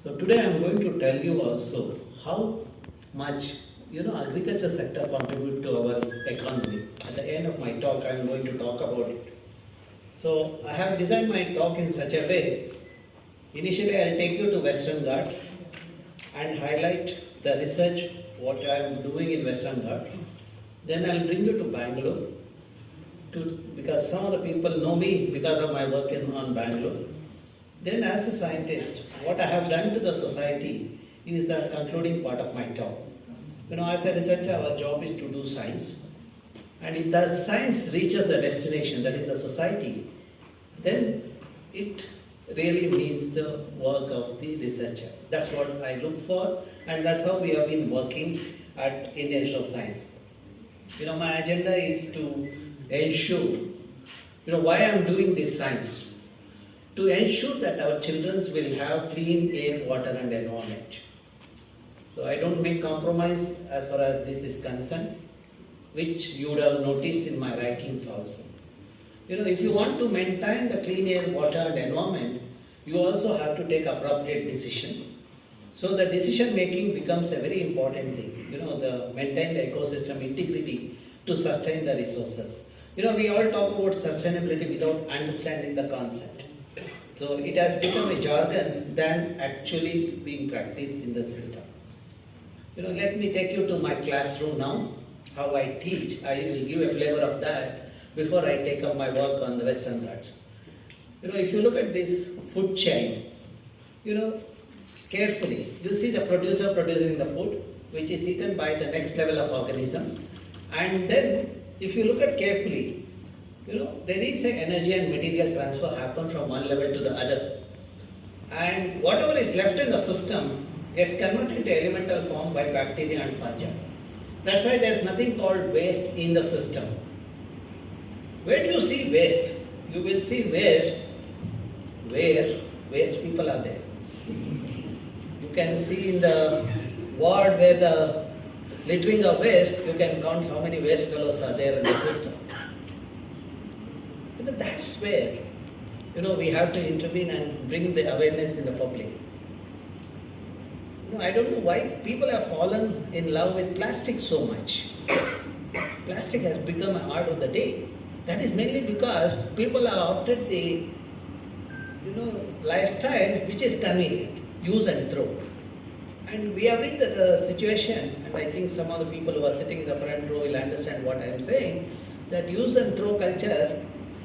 So today I am going to tell you also how much agriculture sector contribute to our economy. At the end of my talk I am going to talk about it. So I have designed my talk in such a way. Initially I will take you to Western Ghats and highlight the research what I am doing in Western Ghats. Then I will bring you to Bangalore because some of the people know me because of my work on Bangalore. Then as a scientist, what I have done to the society is the concluding part of my talk. As a researcher, our job is to do science. And if the science reaches the destination, that is the society, then it really means the work of the researcher. That's what I look for, and that's how we have been working at Indian Institute of Science. My agenda is to ensure, why I am doing this science. To ensure that our children will have clean air, water and environment. So I don't make compromise as far as this is concerned, which you would have noticed in my writings also. If you want to maintain the clean air, water and environment, you also have to take appropriate decision. So the decision making becomes a very important thing, maintain the ecosystem integrity to sustain the resources. We all talk about sustainability without understanding the concept. So it has become a jargon than actually being practiced in the system. Let me take you to my classroom now, how I teach. I will give a flavor of that before I take up my work on the Western Ghats. If you look at this food chain, carefully, you see the producer producing the food, which is eaten by the next level of organisms. And then, if you look at carefully, there is an energy and material transfer happen from one level to the other. And whatever is left in the system gets converted into elemental form by bacteria and fungi. That's why there is nothing called waste in the system. Where do you see waste? You will see waste where waste people are there. You can see in the ward where the littering of waste, you can count how many waste fellows are there in the system. That's where we have to intervene and bring the awareness in the public. I don't know why people have fallen in love with plastic so much. Plastic has become a art of the day. That is mainly because people have opted the lifestyle which is convenient, use and throw. And we have reached the situation, and I think some of the people who are sitting in the front row will understand what I am saying, that use and throw culture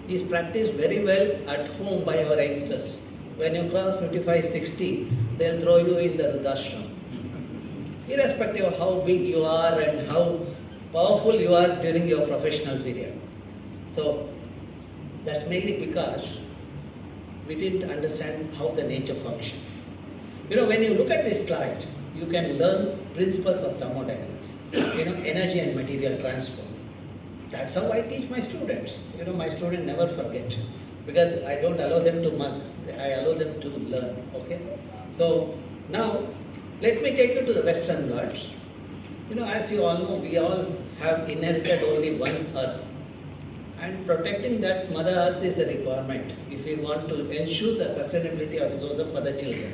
is practiced very well at home by our youngsters. When you cross 55, 60, they'll throw you in the Vruddhashram. Irrespective of how big you are and how powerful you are during your professional period. So, that's mainly because we didn't understand how the nature functions. When you look at this slide, you can learn principles of thermodynamics, energy and material transfer. That's how I teach my students. My students never forget because I don't allow them to mug. I allow them to learn. Okay. So now let me take you to the Western Ghats. As you all know, we all have inherited only one earth, and protecting that Mother Earth is a requirement if we want to ensure the sustainability of resources for the children.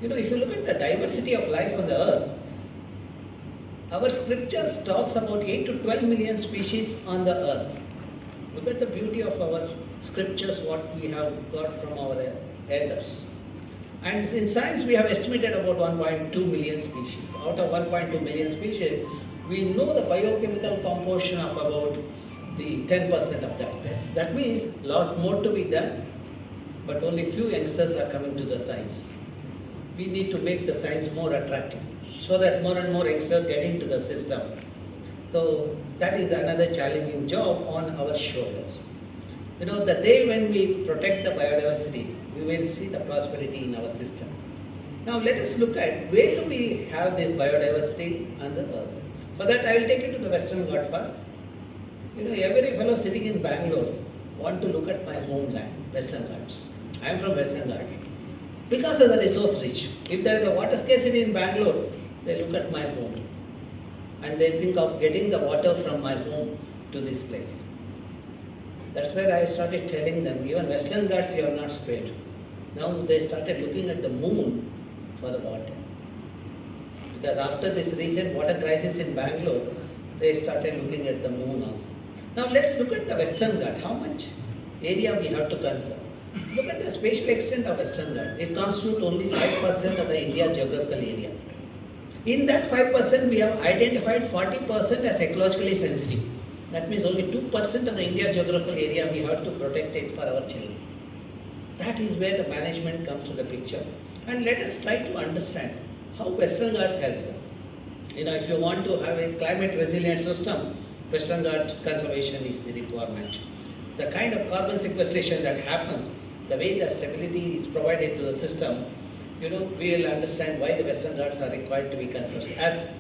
If you look at the diversity of life on the earth, our scriptures talks about 8 to 12 million species on the earth. Look at the beauty of our scriptures, what we have got from our elders. And in science, we have estimated about 1.2 million species. Out of 1.2 million species, we know the biochemical composition of about the 10% of that. That means a lot more to be done, but only few youngsters are coming to the science. We need to make the science more attractive, so that more and more youngsters get into the system. So that is another challenging job on our shoulders. The day when we protect the biodiversity, we will see the prosperity in our system. Now let us look at where do we have this biodiversity on the earth. For that I will take you to the Western Ghats first. Every fellow sitting in Bangalore want to look at my homeland, Western Ghats. I am from Western Ghats. Because of the resource rich. If there is a water scarcity in Bangalore, they look at my home and they think of getting the water from my home to this place. That's where I started telling them, even Western Ghats you are not spared. Now they started looking at the moon for the water. Because after this recent water crisis in Bangalore, they started looking at the moon also. Now let's look at the Western Ghats. How much area we have to conserve? Look at the spatial extent of Western Ghats. It constitutes only 5% of the India geographical area. In that 5%, we have identified 40% as ecologically sensitive. That means only 2% of the India geographical area we have to protect it for our children. That is where the management comes to the picture. And let us try to understand how Western Ghats helps us. If you want to have a climate resilient system, Western Ghats conservation is the requirement. The kind of carbon sequestration that happens, the way the stability is provided to the system, we will understand why the Western Ghats are required to be conserved as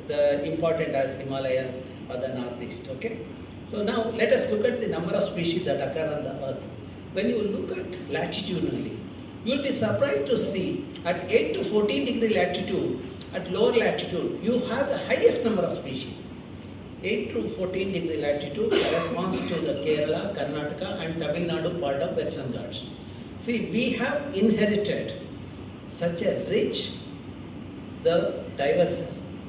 the important as Himalaya or the Northeast. Okay. So now let us look at the number of species that occur on the Earth. When you look at latitudinally, you will be surprised to see at 8 to 14 degree latitude, at lower latitude, you have the highest number of species. 8 to 14 degree latitude corresponds to the Kerala, Karnataka and Tamil Nadu part of Western Ghats. See, we have inherited such a rich, diverse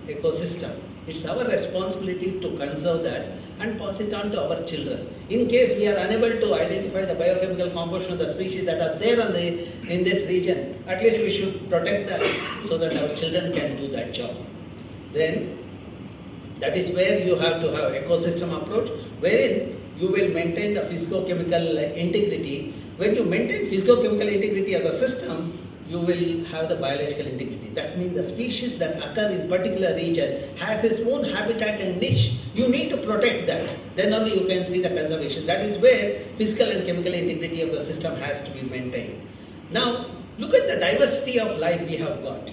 ecosystem. It's our responsibility to conserve that and pass it on to our children. In case we are unable to identify the biochemical composition of the species that are there in this region, at least we should protect them so that our children can do that job. Then, that is where you have to have ecosystem approach, wherein you will maintain the physico-chemical integrity. When you maintain physico-chemical integrity of the system, you will have the biological integrity. That means the species that occur in particular region has its own habitat and niche. You need to protect that. Then only you can see the conservation. That is where physical and chemical integrity of the system has to be maintained. Now, look at the diversity of life we have got.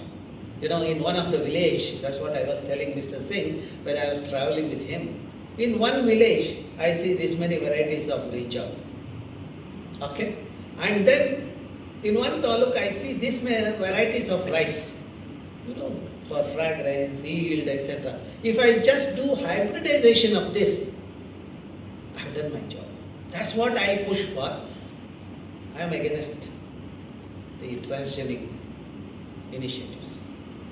In one of the village, that's what I was telling Mr. Singh when I was traveling with him. In one village, I see this many varieties of brinjal. Okay? And then in one taluk, I see this many varieties of rice, for fragrance, yield, etc. If I just do hybridization of this, I've done my job. That's what I push for. I am against the transgenic initiatives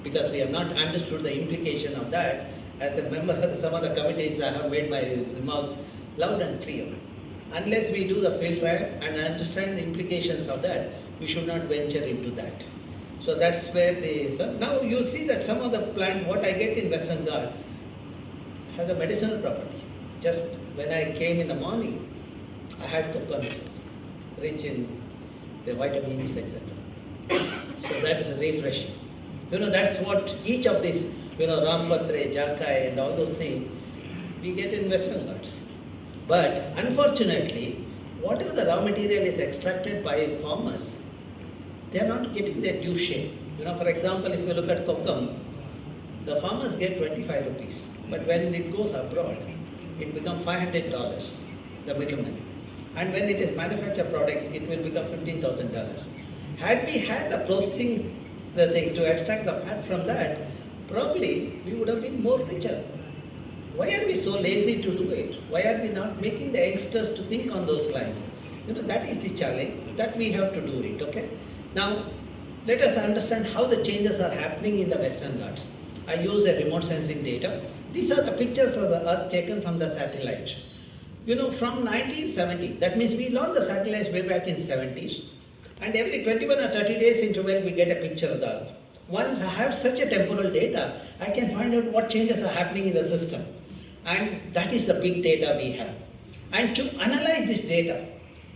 because we have not understood the implication of that. As a member of some of the committees, I have made my remark loud and clear. Unless we do the field trial and understand the implications of that, we should not venture into that. So that's where now you see that some of the plant, what I get in Western Ghats, has a medicinal property. Just when I came in the morning, I had coconut rich in the vitamins, etc. So that is refreshing. That's what each of these, Rampatre, Jakai and all those things, we get in Western Ghats. But unfortunately, whatever the raw material is extracted by farmers, they are not getting their due share. For example, if you look at kokum, the farmers get 25 rupees. But when it goes abroad, it becomes $500, the middleman. And when it is manufactured product, it will become $15,000. Had we had the processing, the thing to extract the fat from that, probably we would have been more richer. Why are we so lazy to do it? Why are we not making the youngsters to think on those lines? That is the challenge that we have to do it, okay? Now, let us understand how the changes are happening in the Western Ghats. I use a remote sensing data. These are the pictures of the Earth taken from the satellite. From 1970, that means we launched the satellites way back in 70s, and every 21 or 30 days interval we get a picture of the Earth. Once I have such a temporal data, I can find out what changes are happening in the system. And that is the big data we have. And to analyze this data,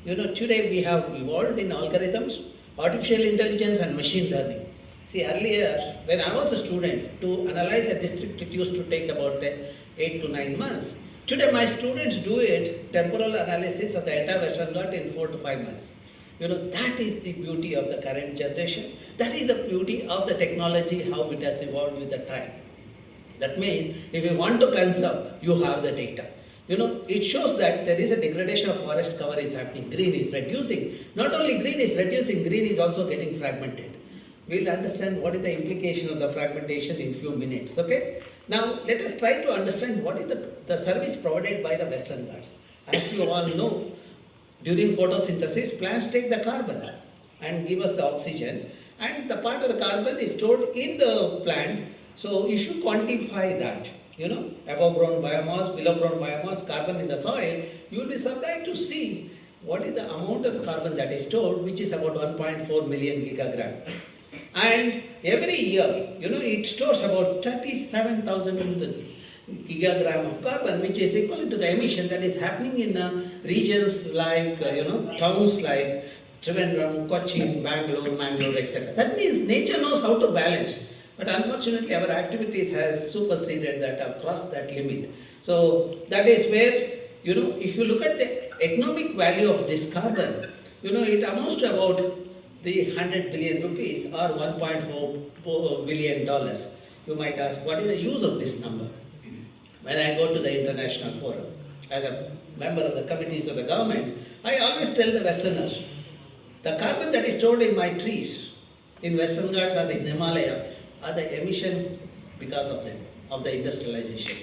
today we have evolved in algorithms, artificial intelligence and machine learning. See, earlier, when I was a student, to analyze a district, it used to take about 8 to 9 months. Today, my students do it, temporal analysis of the entire Western Ghats in 4 to 5 months. That is the beauty of the current generation. That is the beauty of the technology, how it has evolved with the time. That means, if you want to conserve, you have the data. It shows that there is a degradation of forest cover is happening. Green is reducing. Not only green is reducing, green is also getting fragmented. We'll understand what is the implication of the fragmentation in few minutes, okay? Now, let us try to understand what is the service provided by the Western Ghats. As you all know, during photosynthesis, plants take the carbon and give us the oxygen. and the part of the carbon is stored in the plant. So if you quantify that, above ground biomass, below ground biomass, carbon in the soil, you will be surprised to see what is the amount of the carbon that is stored, which is about 1.4 million gigagram. And every year, it stores about 37,000 gigagram of carbon, which is equivalent to the emission that is happening in regions like, towns like Trivandrum, Cochin, Mangalore, etc. That means nature knows how to balance. But unfortunately, our activities has superseded that, have crossed that limit. So that is where, if you look at the economic value of this carbon, it amounts to about the 100 billion rupees or $1.4 billion. You might ask, what is the use of this number? When I go to the international forum, as a member of the committees of the government, I always tell the Westerners, the carbon that is stored in my trees, in Western Ghats or in Himalaya, are the emission because of them, of the industrialization.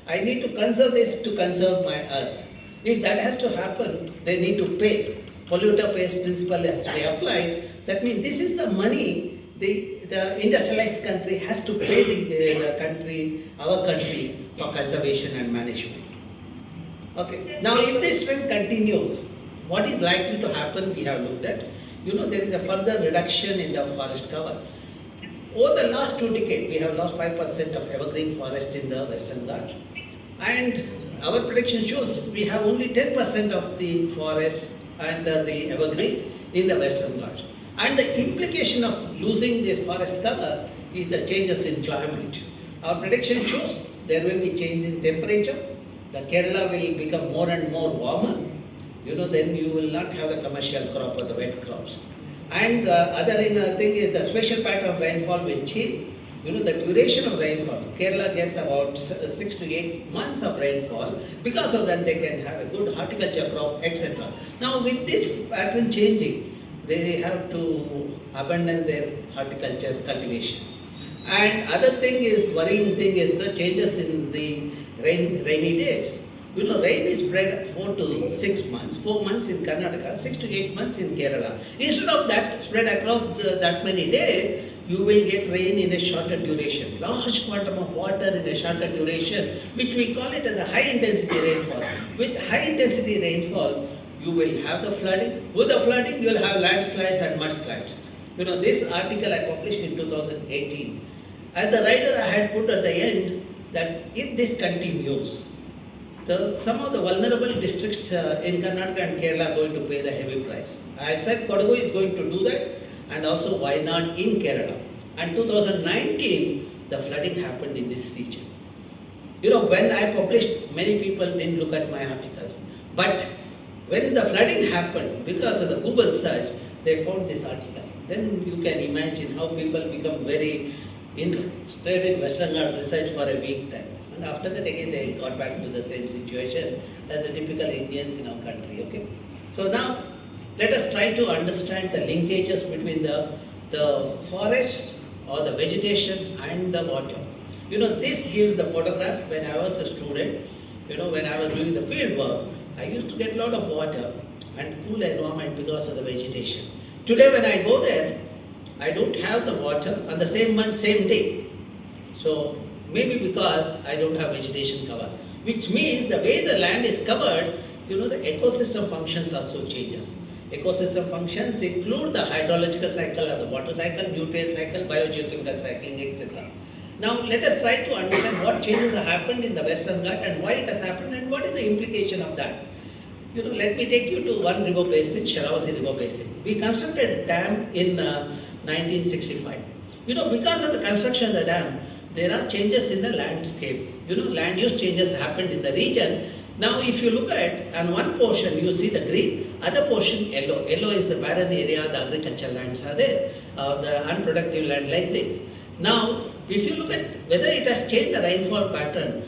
I need to conserve this to conserve my earth. If that has to happen, they need to pay. Polluter pays principle has to be applied. That means this is the money the industrialized country has to pay our country for conservation and management. Okay. Now if this trend continues, what is likely to happen we have looked at. There is a further reduction in the forest cover. Over the last 2 decades, we have lost 5% of evergreen forest in the Western Ghats. And our prediction shows we have only 10% of the forest and the evergreen in the Western Ghats. And the implication of losing this forest cover is the changes in climate. Our prediction shows there will be change in temperature. The Kerala will become more and more warmer. Then you will not have the commercial crop or the wet crops. And the other thing is the spatial pattern of rainfall will change. The duration of rainfall, Kerala gets about 6 to 8 months of rainfall. Because of that, they can have a good horticulture crop, etc. Now, with this pattern changing, they have to abandon their horticulture cultivation. And other worrying thing is the changes in the rainy days. Rain is spread 4 to 6 months, 4 months in Karnataka, 6 to 8 months in Kerala. Instead of that spread across that many days, you will get rain in a shorter duration, large quantum of water in a shorter duration, which we call it as a high intensity rainfall. With high intensity rainfall, you will have the flooding. With the flooding, you will have landslides and mudslides. This article I published in 2018. As the writer, I had put at the end that if this continues, some of the vulnerable districts in Karnataka and Kerala are going to pay the heavy price. I said Kodagu is going to do that, and also Wayanad in Kerala. And 2019, the flooding happened in this region. When I published, many people didn't look at my article. But when the flooding happened, because of the Google search, they found this article. Then you can imagine how people become very interested in Western Ghats research for a week time. And after that again they got back to the same situation as the typical Indians in our country. Okay. So now let us try to understand the linkages between the forest or the vegetation and the water. This gives the photograph when I was a student. When I was doing the field work, I used to get a lot of water and cool environment because of the vegetation. Today when I go there, I don't have the water on the same month, same day. So maybe because I don't have vegetation cover, which means the way the land is covered, the ecosystem functions also changes. Ecosystem functions include the hydrological cycle or the water cycle, nutrient cycle, biogeochemical cycling, etc. Now let us try to understand what changes have happened in the Western Ghats and why it has happened and what is the implication of that. Let me take you to one river basin, Sharavati River Basin. We constructed a dam in 1965. Because of the construction of the dam, there are changes in the landscape. Land use changes happened in the region. Now, if you look at on one portion, you see the green, other portion yellow. Yellow is the barren area, the agricultural lands are there, the unproductive land like this. Now, if you look at whether it has changed the rainfall pattern,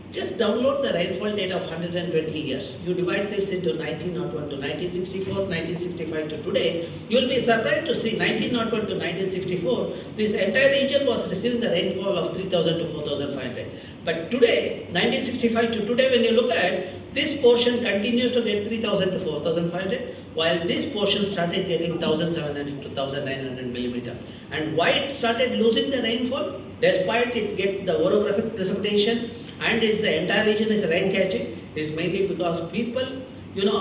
just download the rainfall data of 120 years. You divide this into 1901 to 1964, 1965 to today, you will be surprised to see 1901 to 1964, this entire region was receiving the rainfall of 3,000 to 4,500. But today, 1965 to today, when you look at, this portion continues to get 3,000 to 4,500, while this portion started getting 1700 to 1900 millimeter. And why it started losing the rainfall? Despite it get the orographic precipitation and it's the entire region is rain catching, is mainly because people,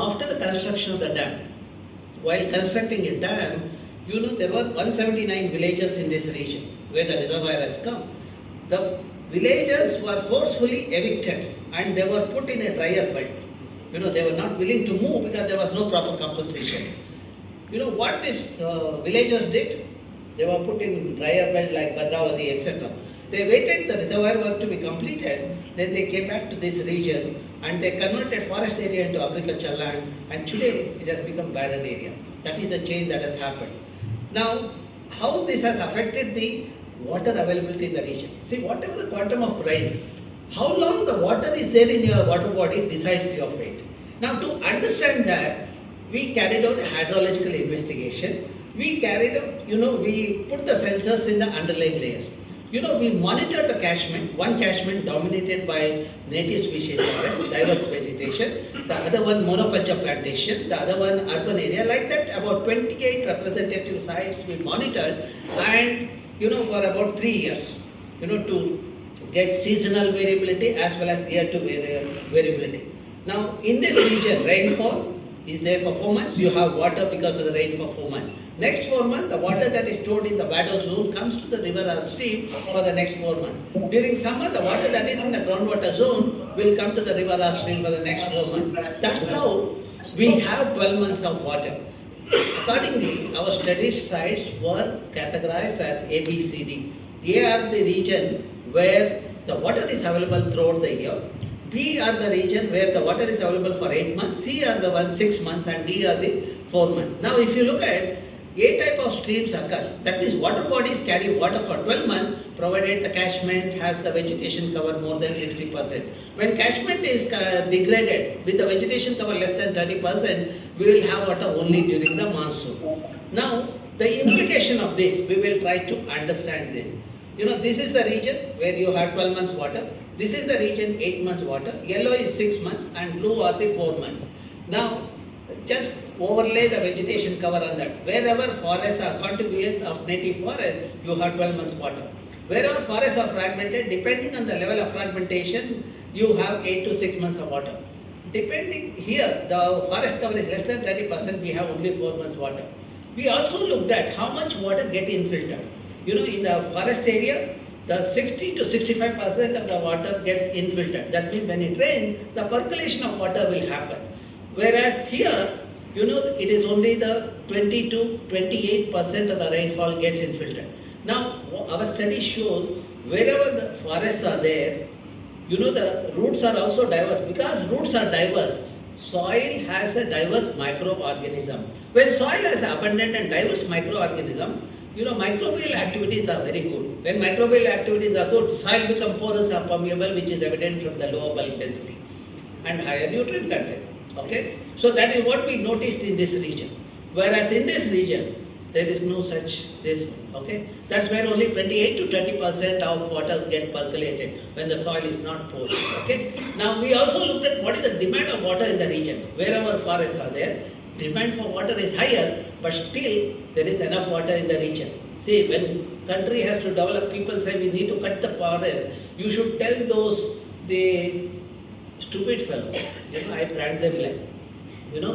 after the construction of the dam, while constructing a dam, there were 179 villages in this region where the reservoir has come. The villagers were forcefully evicted and they were put in a drier bed. They were not willing to move because there was no proper compensation. What these villagers did? They were put in drier bed like Bhadravati, etc. They waited the reservoir work to be completed, then they came back to this region and they converted forest area into agricultural land, and today it has become barren area. That is the change that has happened. Now, how this has affected the water availability in the region? See, whatever the quantum of rain, how long the water is there in your water body decides your fate. Now, to understand that, we carried out a hydrological investigation. We carried out, we put the sensors in the underlying layers. We monitored the catchment, one catchment dominated by native species forest, diverse vegetation, the other one monoculture plantation, the other one urban area, like that about 28 representative sites we monitored, and for about 3 years, to get seasonal variability as well as year-to-year variability. Now, in this region, rainfall is there for 4 months, you have water because of the rain for 4 months. Next 4 months, the water that is stored in the Vado zone comes to the river or stream for the next 4 months. During summer, the water that is in the groundwater zone will come to the river or stream for the next 4 months. That's how we have 12 months of water. Accordingly, our study sites were categorized as A, B, C, D. A are the region where the water is available throughout the year. B are the region where the water is available for 8 months. C are the 6 months and D are the 4 months. Now, if you look at A type of streams occur, that means water bodies carry water for 12 months provided the catchment has the vegetation cover more than 60%. When catchment is degraded with the vegetation cover less than 30%, we will have water only during the monsoon. Now, the implication of this, we will try to understand this. This is the region where you have 12 months water. This is the region 8 months water. Yellow is 6 months and blue are the 4 months. Now, just overlay the vegetation cover on that. Wherever forests are contiguous of native forest, you have 12 months water. Wherever forests are fragmented, depending on the level of fragmentation, you have 8 to 6 months of water. Depending here, the forest cover is less than 30%, we have only 4 months water. We also looked at how much water get infiltrated. In the forest area, the 60 to 65% of the water gets infiltrated. That means when it rains, the percolation of water will happen. Whereas here, it is only the 20 to 28% of the rainfall gets infiltrated. Now, our study shows wherever the forests are there, the roots are also diverse. Because roots are diverse, soil has a diverse microorganism. When soil has abundant and diverse microorganism, microbial activities are very good. When microbial activities are good, soil becomes porous and permeable, which is evident from the lower bulk density and higher nutrient content. Okay, so that is what we noticed in this region. Whereas in this region, there is no such this. Okay, that's where only 28 to 30% of water get percolated when the soil is not porous. Okay, now we also looked at what is the demand of water in the region. Wherever forests are there, demand for water is higher, but still there is enough water in the region. See, when country has to develop, people say we need to cut the forest. You should tell those the stupid fellows, I brand them like,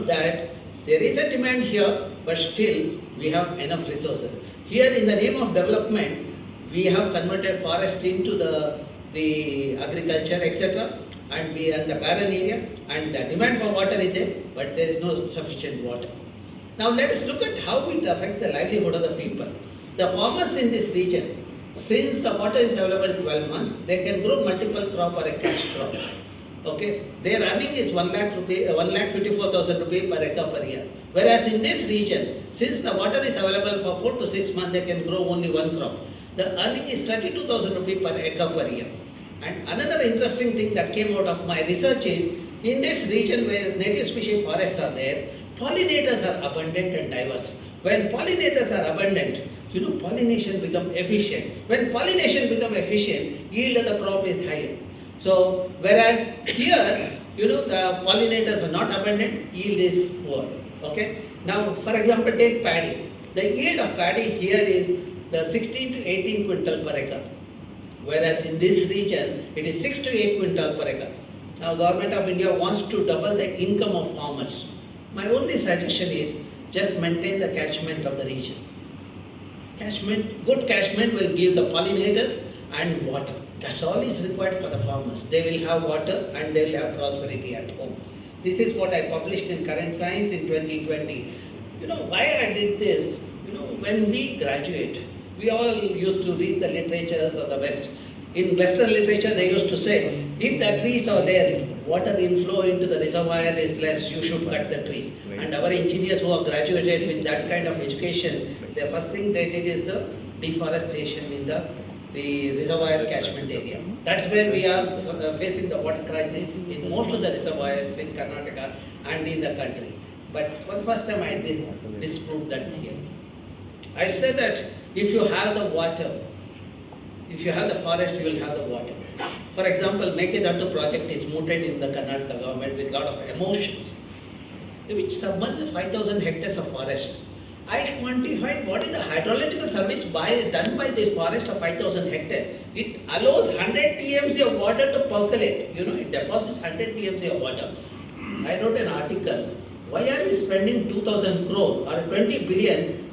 that there is a demand here, but still we have enough resources. Here in the name of development, we have converted forest into the agriculture, etc. And we are in the barren area, and the demand for water is there, but there is no sufficient water. Now let us look at how it affects the livelihood of the people. The farmers in this region, since the water is available 12 months, they can grow multiple crop or a cash crop. Okay, their earning is 1,54,000 rupees per acre per year. Whereas in this region, since the water is available for 4 to 6 months, they can grow only one crop. The earning is 32,000 rupees per acre per year. And another interesting thing that came out of my research is, in this region where native species forests are there, pollinators are abundant and diverse. When pollinators are abundant, pollination becomes efficient. When pollination becomes efficient, yield of the crop is higher. So, whereas here, the pollinators are not abundant, yield is poor. Okay. Now, for example, take paddy. The yield of paddy here is the 16 to 18 quintal per acre, whereas in this region it is 6 to 8 quintal per acre. Now, Government of India wants to double the income of farmers. My only suggestion is just maintain the catchment of the region. Good catchment will give the pollinators and water. That's all is required for the farmers. They will have water and they will have prosperity at home. This is what I published in Current Science in 2020. Why I did this? When we graduate, we all used to read the literatures of the West. In Western literature, they used to say, if the trees are there, water inflow into the reservoir is less, you should cut the trees. Right. And our engineers who are graduated with that kind of education, the first thing they did is the deforestation in the reservoir catchment area. That's where we are facing the water crisis in most of the reservoirs in Karnataka and in the country. But for the first time I disproved that theory. I said that if you have the water, if you have the forest, you will have the water. For example, Mekedatu project is mooted in the Karnataka government with a lot of emotions, which submerged 5,000 hectares of forest. I quantified what is the hydrological service done by the forest of 5,000 hectares. It allows 100 TMC of water to percolate. It deposits 100 TMC of water. I wrote an article. Why are we spending 2,000 crore or 20 billion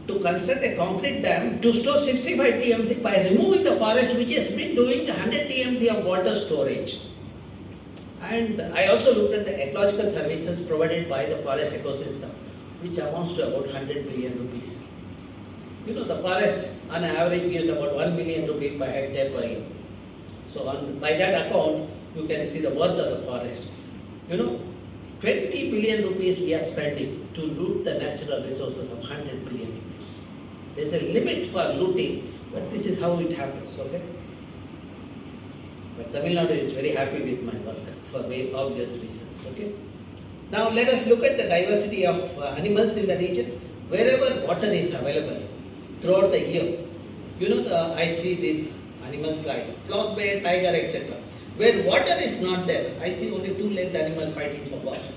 to construct a concrete dam to store 65 TMC by removing the forest which has been doing 100 TMC of water storage? And I also looked at the ecological services provided by the forest ecosystem, which amounts to about 100 billion rupees. The forest on average gives about 1 million rupees per hectare per year. So by that account, you can see the worth of the forest. 20 billion rupees we are spending to loot the natural resources of 100 billion rupees. There's a limit for looting, but this is how it happens, okay? But Tamil Nadu is very happy with my work for very obvious reasons, okay? Now let us look at the diversity of animals in the region. Wherever water is available throughout the year, I see these animals like sloth bear, tiger, etc. Where water is not there, I see only two-legged animal fighting for water.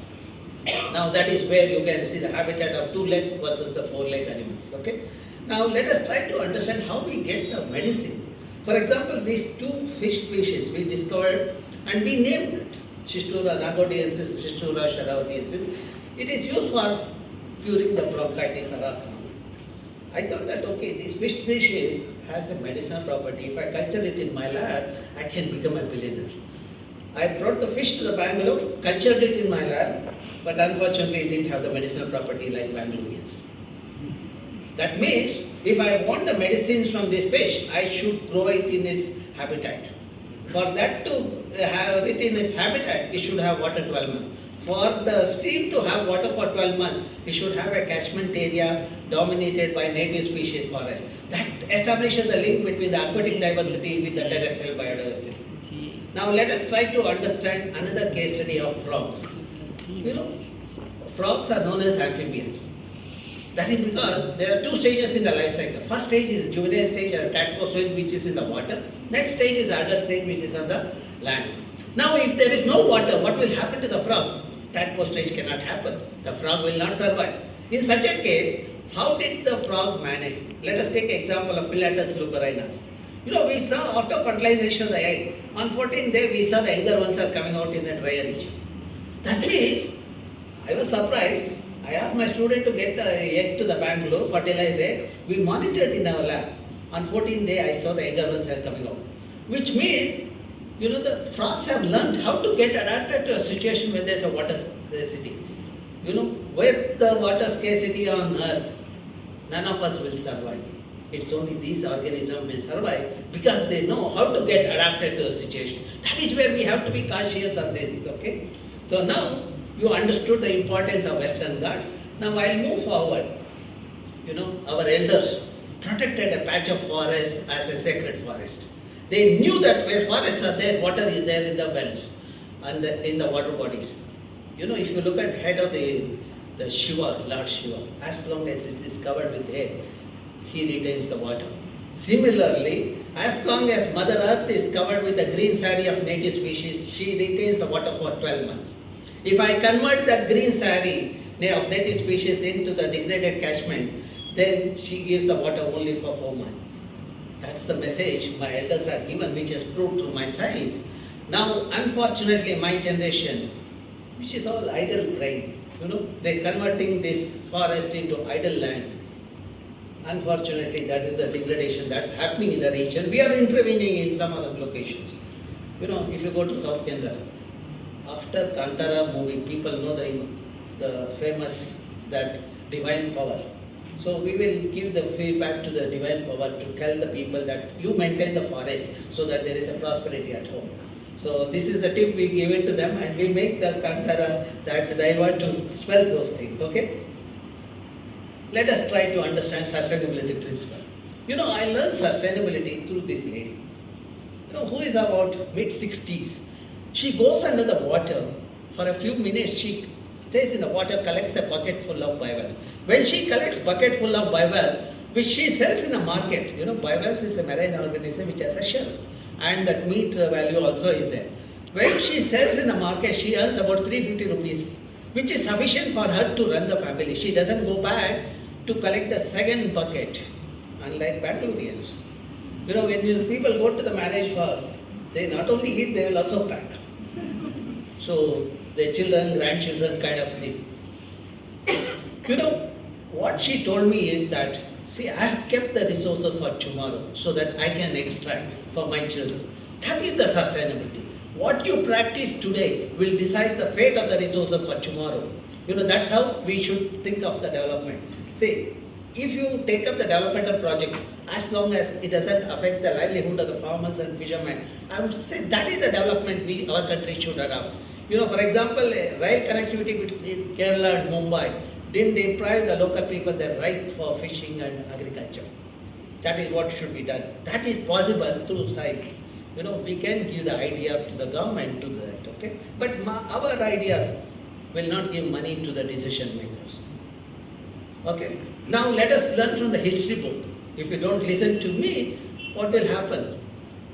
Now that is where you can see the habitat of two-legged versus the four-legged animals. Okay. Now let us try to understand how we get the medicine. For example, these two fish species we discovered and we named it. Schistura nagodiensis, Schistura sharavatiensis. It is used for curing the bronchitis or asthma. I thought that this fish species has a medicinal property. If I culture it in my lab, I can become a billionaire. I brought the fish to the Bangalore, cultured it in my lab, but unfortunately it didn't have the medicinal property like Bangaloreans. That means, if I want the medicines from this fish, I should grow it in its habitat. For that to have it in its habitat, it should have water 12 months. For the stream to have water for 12 months, it should have a catchment area dominated by native species forest. That establishes the link between the aquatic diversity with the terrestrial biodiversity. Now let us try to understand another case study of frogs. Frogs are known as amphibians. That is because there are two stages in the life cycle. First stage is juvenile stage or tadpole stage, which is in the water. Next stage is adult stage, which is on the land. Now if there is no water, what will happen to the frog? Tadpole stage cannot happen. The frog will not survive. In such a case, how did the frog manage? Let us take example of Philatus luberinus. We saw after fertilization of the egg, on 14th day we saw the younger ones are coming out in the drier region. That means, I was surprised. I asked my student to get the egg to the Bangalore, fertilized egg. We monitored in our lab. On 14th day I saw the younger ones are coming out. Which means, the frogs have learned how to get adapted to a situation where there is a water scarcity. With the water scarcity on earth, none of us will survive. It's only these organisms will survive because they know how to get adapted to a situation. That is where we have to be conscious of this, okay? So now, you understood the importance of Western Ghats. Now I'll move forward. Our elders protected a patch of forest as a sacred forest. They knew that where forests are there, water is there in the wells and in the water bodies. If you look at head of the Shiva, Lord Shiva, as long as it is covered with hair, he retains the water. Similarly, as long as Mother Earth is covered with the green saree of native species, she retains the water for 12 months. If I convert that green saree of native species into the degraded catchment, then she gives the water only for 4 months. That's the message my elders have given, which is proved through my science. Now, unfortunately, my generation, which is all idle brain, they're converting this forest into idle land. Unfortunately, that is the degradation that's happening in the region. We are intervening in some other locations. If you go to South Canada, after Kantara movie, people know the famous, that divine power. So we will give the feedback to the divine power to tell the people that you maintain the forest so that there is a prosperity at home. So this is the tip we give it to them, and we make the Kantara that they want to spell those things, okay? Let us try to understand sustainability principle. I learned sustainability through this lady. Who is about mid-60s. She goes under the water for a few minutes. She stays in the water, collects a bucket full of bivalves. When she collects bucket full of bivalve, which she sells in the market, bivalves is a marine organism which has a shell, and that meat value also is there. When she sells in the market, she earns about 350 rupees, which is sufficient for her to run the family. She doesn't go back to collect the second bucket, unlike Bangaloreans. When people go to the marriage hall, they not only eat, they will also pack. So, their children, grandchildren kind of thing. What she told me is that, see, I have kept the resources for tomorrow so that I can extract for my children. That is the sustainability. What you practice today will decide the fate of the resources for tomorrow. That's how we should think of the development. See, if you take up the developmental project, as long as it doesn't affect the livelihood of the farmers and fishermen, I would say that is the development our country should adopt. For example, rail connectivity between Kerala and Mumbai didn't deprive the local people their right for fishing and agriculture. That is what should be done. That is possible through science. We can give the ideas to the government to that, okay? But our ideas will not give money to the decision makers. Okay? Now let us learn from the history book. If you don't listen to me, what will happen?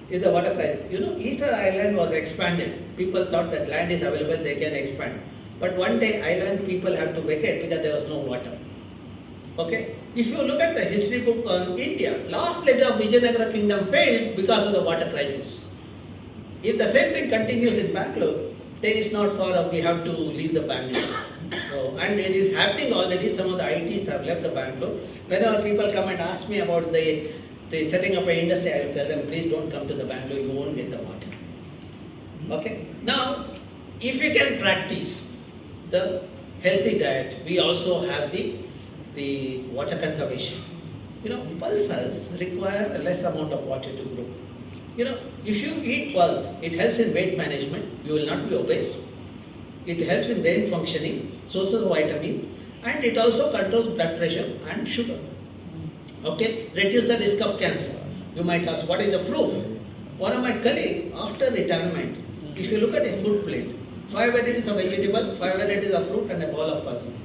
Is the water crisis. Easter Island was expanded. People thought that land is available, they can expand. But one day island people have to vacate because there was no water. Okay? If you look at the history book on India, last leg of Vijayanagara kingdom failed because of the water crisis. If the same thing continues in Bangalore, then it's not far off, we have to leave the Bangalore. And it is happening already, some of the ITs have left the Bangalore. Whenever people come and ask me about the setting up an industry, I will tell them, please don't come to the Bangalore, you won't get the water. Okay? Now, if we can practice the healthy diet, we also have the water conservation. Pulses require a less amount of water to grow. If you eat pulse, it helps in weight management, you will not be obese. It helps in brain functioning, sources of vitamin, and it also controls blood pressure and sugar. Okay, reduce the risk of cancer. You might ask, what is the proof? One of my colleagues, after retirement, if you look at his food plate, 5 varieties of vegetable, 5 varieties of fruit, and a bowl of pulses.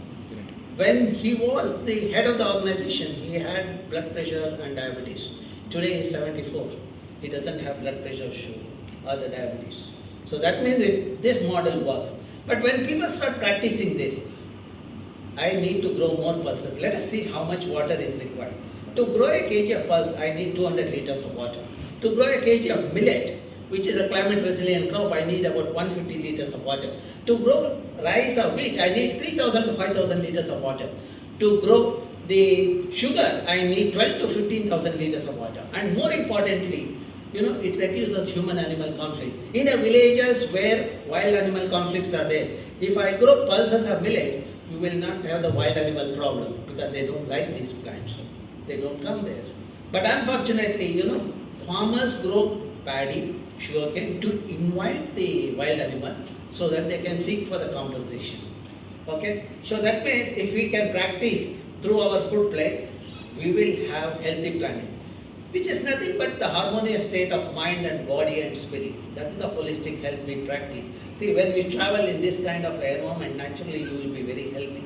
When he was the head of the organization, he had blood pressure and diabetes. Today he is 74. He doesn't have blood pressure or sugar or the diabetes. So that means this model works. But when people start practicing this, I need to grow more pulses. Let us see how much water is required. To grow a kg of pulse, I need 200 liters of water. To grow a kg of millet, which is a climate resilient crop, I need about 150 liters of water. To grow rice or wheat, I need 3,000 to 5,000 liters of water. To grow the sugar, I need 12 to 15,000 liters of water. And more importantly, it reduces human-animal conflict. In a villages where wild animal conflicts are there, if I grow pulses or millet, you will not have the wild animal problem because they don't like these plants. They don't come there. But unfortunately, farmers grow paddy, sugarcane to invite the wild animal so that they can seek for the compensation. Okay? So that means if we can practice through our food plate, we will have healthy planet, which is nothing but the harmonious state of mind and body and spirit. That is the holistic health we practice. See, when we travel in this kind of environment, naturally you will be very healthy.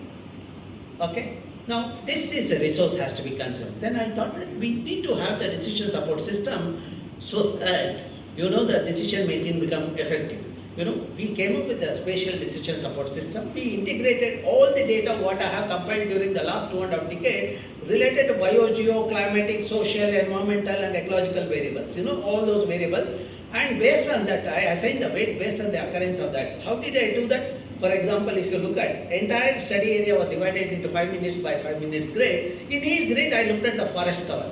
Okay? Now, this is a resource has to be conserved. Then I thought that we need to have the decision support system so that, the decision making become effective. we came up with a spatial decision support system. We integrated all the data what I have compiled during the last 2.5 decades related to bio, geo, climatic, social, environmental and ecological variables, all those variables. And based on that, I assigned the weight based on the occurrence of that. How did I do that? For example, if you look at entire study area was divided into 5 minutes by 5 minutes grid. In each grid, I looked at the forest cover.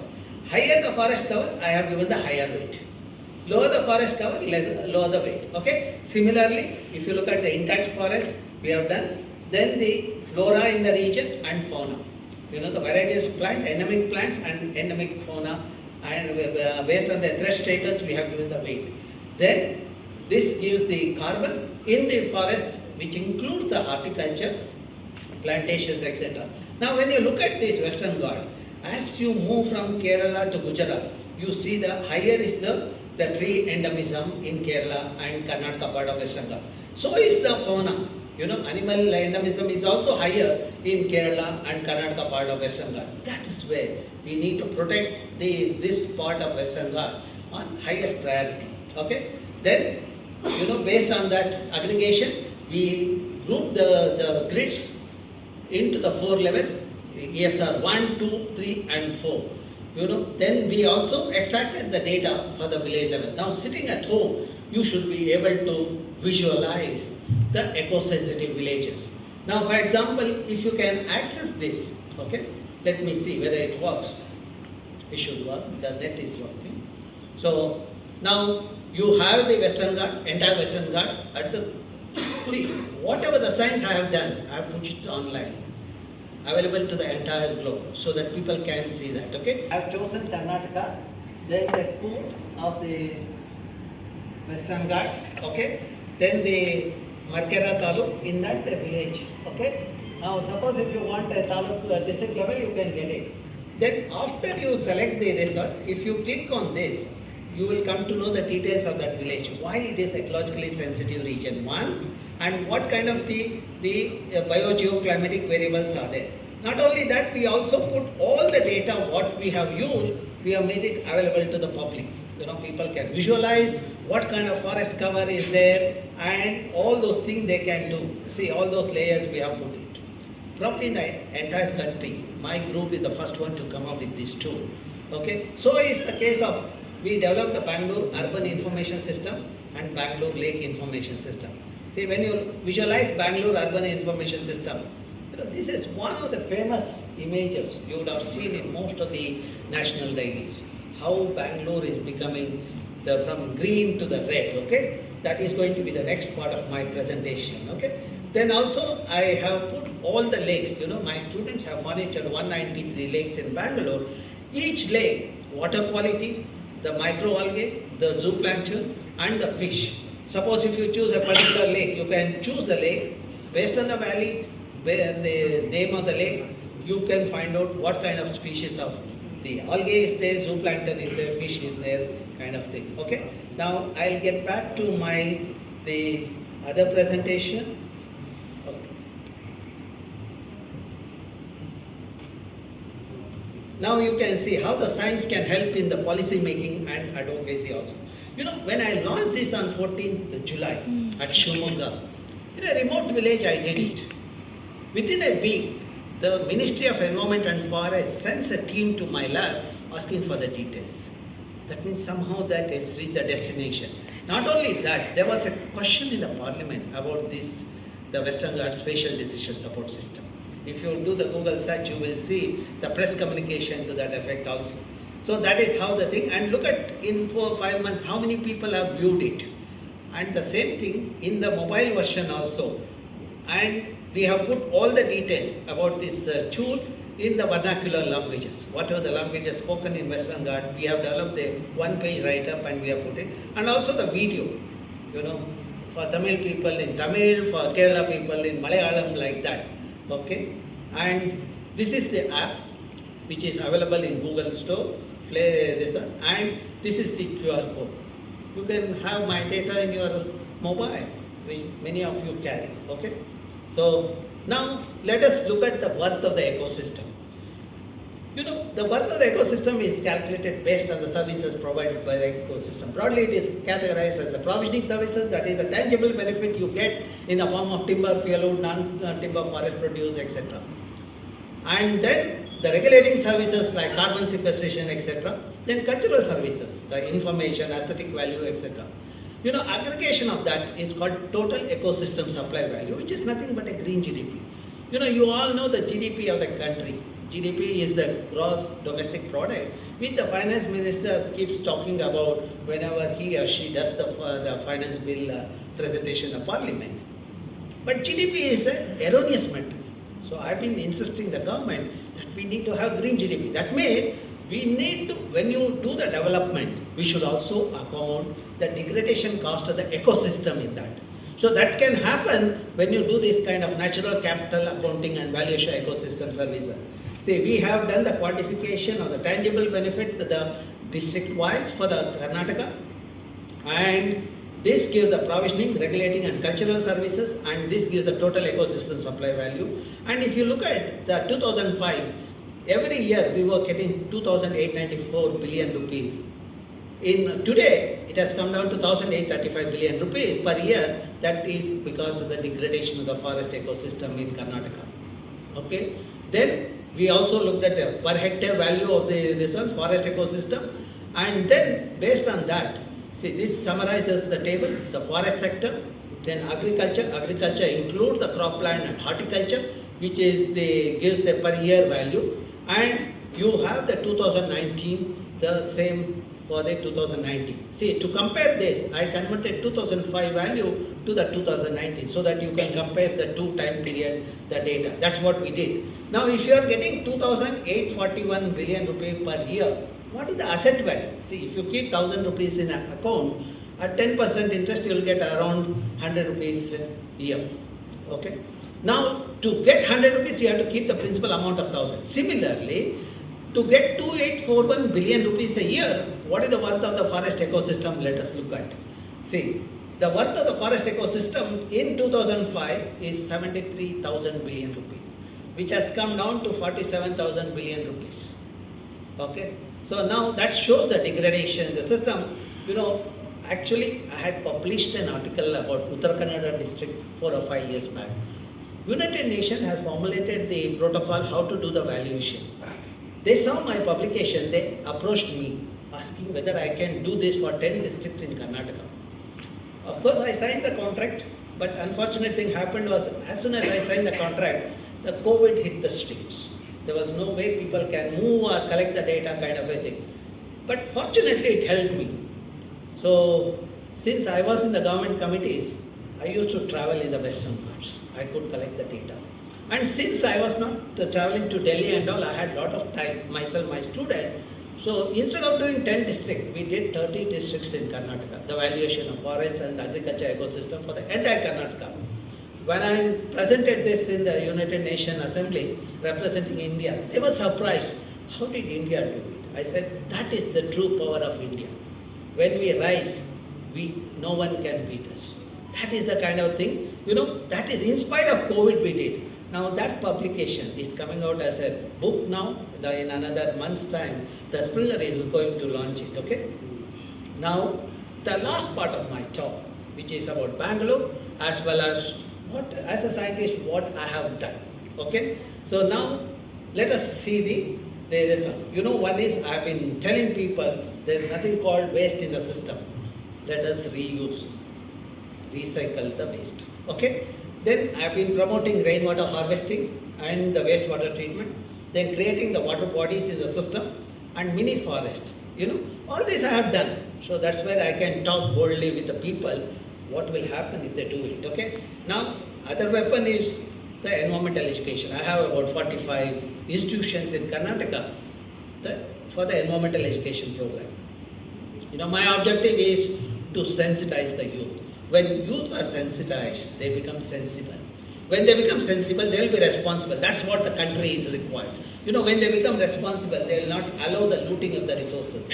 Higher the forest cover, I have given the higher weight. Lower the forest cover, lower the weight. Okay. Similarly, if you look at the intact forest, we have done. Then the flora in the region and fauna. The varieties of plant, endemic plants and endemic fauna. And based on the threat status, we have given the weight. Then this gives the carbon in the forest, which includes the horticulture, plantations, etc. Now, when you look at this Western Ghats, as you move from Kerala to Gujarat, you see the higher is the tree endemism in Kerala and Karnataka part of Western Ghats. So is the fauna. Animal endemism is also higher in Kerala and Karnataka part of Western Ghats. That is where we need to protect this part of Western Ghats on highest priority. Okay. Then, based on that aggregation, we group the grids into the 4 levels, IISR 1, 2, 3 and 4. Then we also extracted the data for the village level. Now sitting at home, you should be able to visualize the eco-sensitive villages. Now for example, if you can access this, okay, let me see whether it works. It should work because net is working. So now you have the Western Ghats, entire Western Ghats at the, see, whatever the science I have done, I have put it online, available to the entire globe so that people can see that, okay. I have chosen Karnataka, then the core of the Western Ghats, okay, then the Markera Taluk, in that the village, okay. Now suppose if you want a Taluk district level, you can get it. Then after you select the result, if you click on this, you will come to know the details of that village, why it is ecologically sensitive region 1 and what kind of the biogeoclimatic variables are there. Not only that, we also put all the data what we have used, we have made it available to the public. People can visualize what kind of forest cover is there and all those things they can do. See, all those layers we have put it. Probably in the entire country, my group is the first one to come up with this tool. Okay, so it's the case of, we developed the Bangalore Urban Information System and Bangalore Lake Information System. See, when you visualize Bangalore Urban Information System, this is one of the famous images you would have seen in most of the national dailies. How Bangalore is becoming from green to the red, okay? That is going to be the next part of my presentation, okay? Then also I have put all the lakes, my students have monitored 193 lakes in Bangalore. Each lake, water quality, the microalgae, the zooplankton and the fish. Suppose if you choose a particular lake, you can choose the lake based on the valley, where the name of the lake, you can find out what kind of species of the algae is there, zooplankton is there, fish is there, kind of thing. Okay. Now I'll get back to the other presentation. Okay. Now you can see how the science can help in the policy making and advocacy also. When I launched this on 14th July at Shumunga, in a remote village I did it. Within a week, the Ministry of Environment and Forest sends a team to my lab asking for the details. That means somehow that it's reached the destination. Not only that, there was a question in the Parliament about the Western Ghats Spatial Decision Support System. If you do the Google search, you will see the press communication to that effect also. So that is how the thing, and look at in 4 or 5 months how many people have viewed it. And the same thing in the mobile version also. And we have put all the details about this tool in the vernacular languages. Whatever the languages spoken in Western Ghats, we have developed a one-page write-up and we have put it. And also the video, for Tamil people in Tamil, for Kerala people in Malayalam, like that. Okay. And this is the app which is available in Google Store. Play this one, and this is the QR code. You can have my data in your mobile, which many of you carry. Okay. So now let us look at the worth of the ecosystem. The worth of the ecosystem is calculated based on the services provided by the ecosystem. Broadly, it is categorized as a provisioning services, that is the tangible benefit you get in the form of timber, fuelwood, non-timber forest produce, etc. And then the regulating services like carbon sequestration, etc. Then cultural services, the information, aesthetic value, etc. Aggregation of that is called total ecosystem supply value, which is nothing but a green GDP. You all know the GDP of the country. GDP is the gross domestic product, which the finance minister keeps talking about whenever he or she does the finance bill presentation in parliament. But GDP is an erroneous metric. So I've been insisting the government that we need to have green GDP. That means we need to, when you do the development, we should also account the degradation cost of the ecosystem in that. So that can happen when you do this kind of natural capital accounting and valuation ecosystem services. See, we have done the quantification of the tangible benefit to the district-wise for the Karnataka, and this gives the provisioning, regulating and cultural services, and this gives the total ecosystem supply value. And if you look at the 2005, every year we were getting 2,894 billion rupees. Today, it has come down to 1,835 billion rupees per year. That is because of the degradation of the forest ecosystem in Karnataka. Okay. Then we also looked at the per hectare value of this forest ecosystem, and then based on that, see, this summarizes the table, the forest sector, then agriculture. Agriculture includes the cropland and horticulture, which is gives the per year value, and you have the 2019, the same for the 2019. See, to compare this, I converted 2005 value to the 2019 so that you can compare the two time period, the data. That's what we did. Now, if you are getting 2,841 billion rupees per year, what is the asset value? See, if you keep 1,000 rupees in an account, at 10% interest, you will get around 100 rupees a year. Okay. Now, to get 100 rupees, you have to keep the principal amount of 1,000. Similarly, to get 2,841 billion rupees a year, what is the worth of the forest ecosystem? Let us look at. See, the worth of the forest ecosystem in 2005 is 73,000 billion rupees, which has come down to 47,000 billion rupees. Okay. So now that shows the degradation in the system. Actually, I had published an article about Uttara Kannada district 4 or 5 years back. United Nations has formulated the protocol how to do the valuation. They saw my publication, they approached me asking whether I can do this for 10 districts in Karnataka. Of course, I signed the contract, but unfortunate thing happened was as soon as I signed the contract, the COVID hit the streets. There was no way people can move or collect the data kind of a thing. But fortunately, it helped me. So, since I was in the government committees, I used to travel in the Western Ghats. I could collect the data. And since I was not traveling to Delhi and all, I had a lot of time, myself, my student. So instead of doing 10 districts, we did 30 districts in Karnataka, the valuation of forest and agriculture ecosystem for the entire Karnataka. When I presented this in the United Nations Assembly, representing India, they were surprised. How did India do it? I said, that is the true power of India. When we rise, no one can beat us. That is the kind of thing, that is in spite of COVID we did. Now that publication is coming out as a book now. In another month's time, the Springer is going to launch it, okay? Now, the last part of my talk, which is about Bangalore, as well as as a scientist, what I have done, okay? So now, let us see this one. One is, I've been telling people, there's nothing called waste in the system. Let us recycle the waste, okay? Then I've been promoting rainwater harvesting and the wastewater treatment, then creating the water bodies in the system and mini forest. All this I have done. So that's where I can talk boldly with the people what will happen if they do it. Okay. Now, other weapon is the environmental education. I have about 45 institutions in Karnataka for the environmental education program. My objective is to sensitize the youth. When youth are sensitized, they become sensible. When they become sensible, they will be responsible. That's what the country is required. When they become responsible, they will not allow the looting of the resources.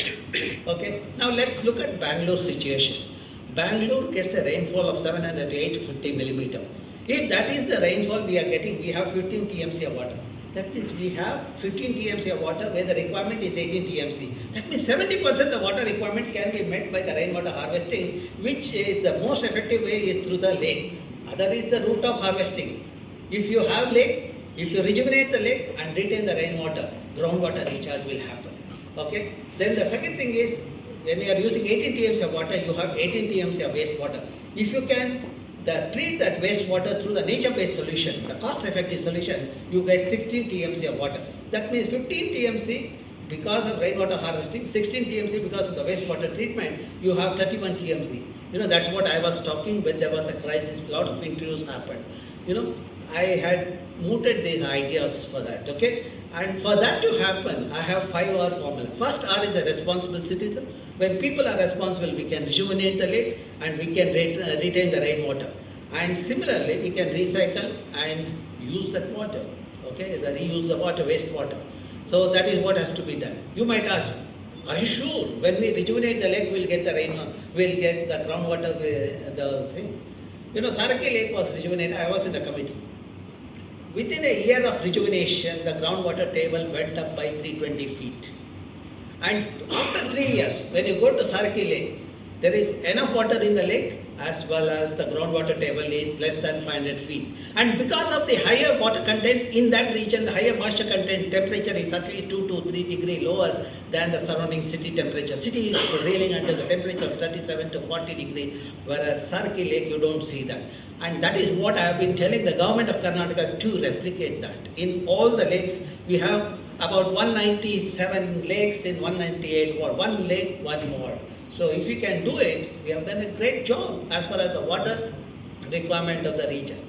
Okay. Now let's look at Bangalore's situation. Bangalore gets a rainfall of 700 to 850 millimeter. If that is the rainfall we are getting, we have 15 TMC of water. That means we have 15 TMC of water where the requirement is 18 TMC. That means 70% of water requirement can be met by the rainwater harvesting, which is the most effective way is through the lake. Other is the rooftop harvesting. If you have lake, if you rejuvenate the lake and retain the rainwater, groundwater recharge will happen. Okay. Then the second thing is, when you are using 18 TMC of water, you have 18 TMC of wastewater. If you can treat that wastewater through the nature-based solution, the cost-effective solution, you get 16 TMC of water. That means 15 TMC because of rainwater harvesting, 16 TMC because of the wastewater treatment, you have 31 TMC. That's what I was talking when there was a crisis, a lot of interviews happened. I had mooted these ideas for that, okay? And for that to happen, I have 5R formula. First R is a responsible citizen. When people are responsible, we can rejuvenate the lake and we can retain the rainwater. And similarly, we can recycle and use that water, okay? Reuse the water, wastewater. So that is what has to be done. You might ask, are you sure when we rejuvenate the lake, we'll get the rain, we'll get the groundwater, the thing? Saraki Lake was rejuvenated. I was in the committee. Within a year of rejuvenation, the groundwater table went up by 320 feet. And after 3 years, when you go to Saraki Lake, there is enough water in the lake as well as the groundwater table is less than 500 feet. And because of the higher water content in that region, the higher moisture content, temperature is at least 2 to 3 degrees lower than the surrounding city temperature. City is railing under the temperature of 37 to 40 degrees, whereas Saraki Lake, you don't see that. And that is what I have been telling the government of Karnataka to replicate that. In all the lakes, we have about 197 lakes in 198 ward. One lake, one ward. So if we can do it, we have done a great job as far as the water requirement of the region.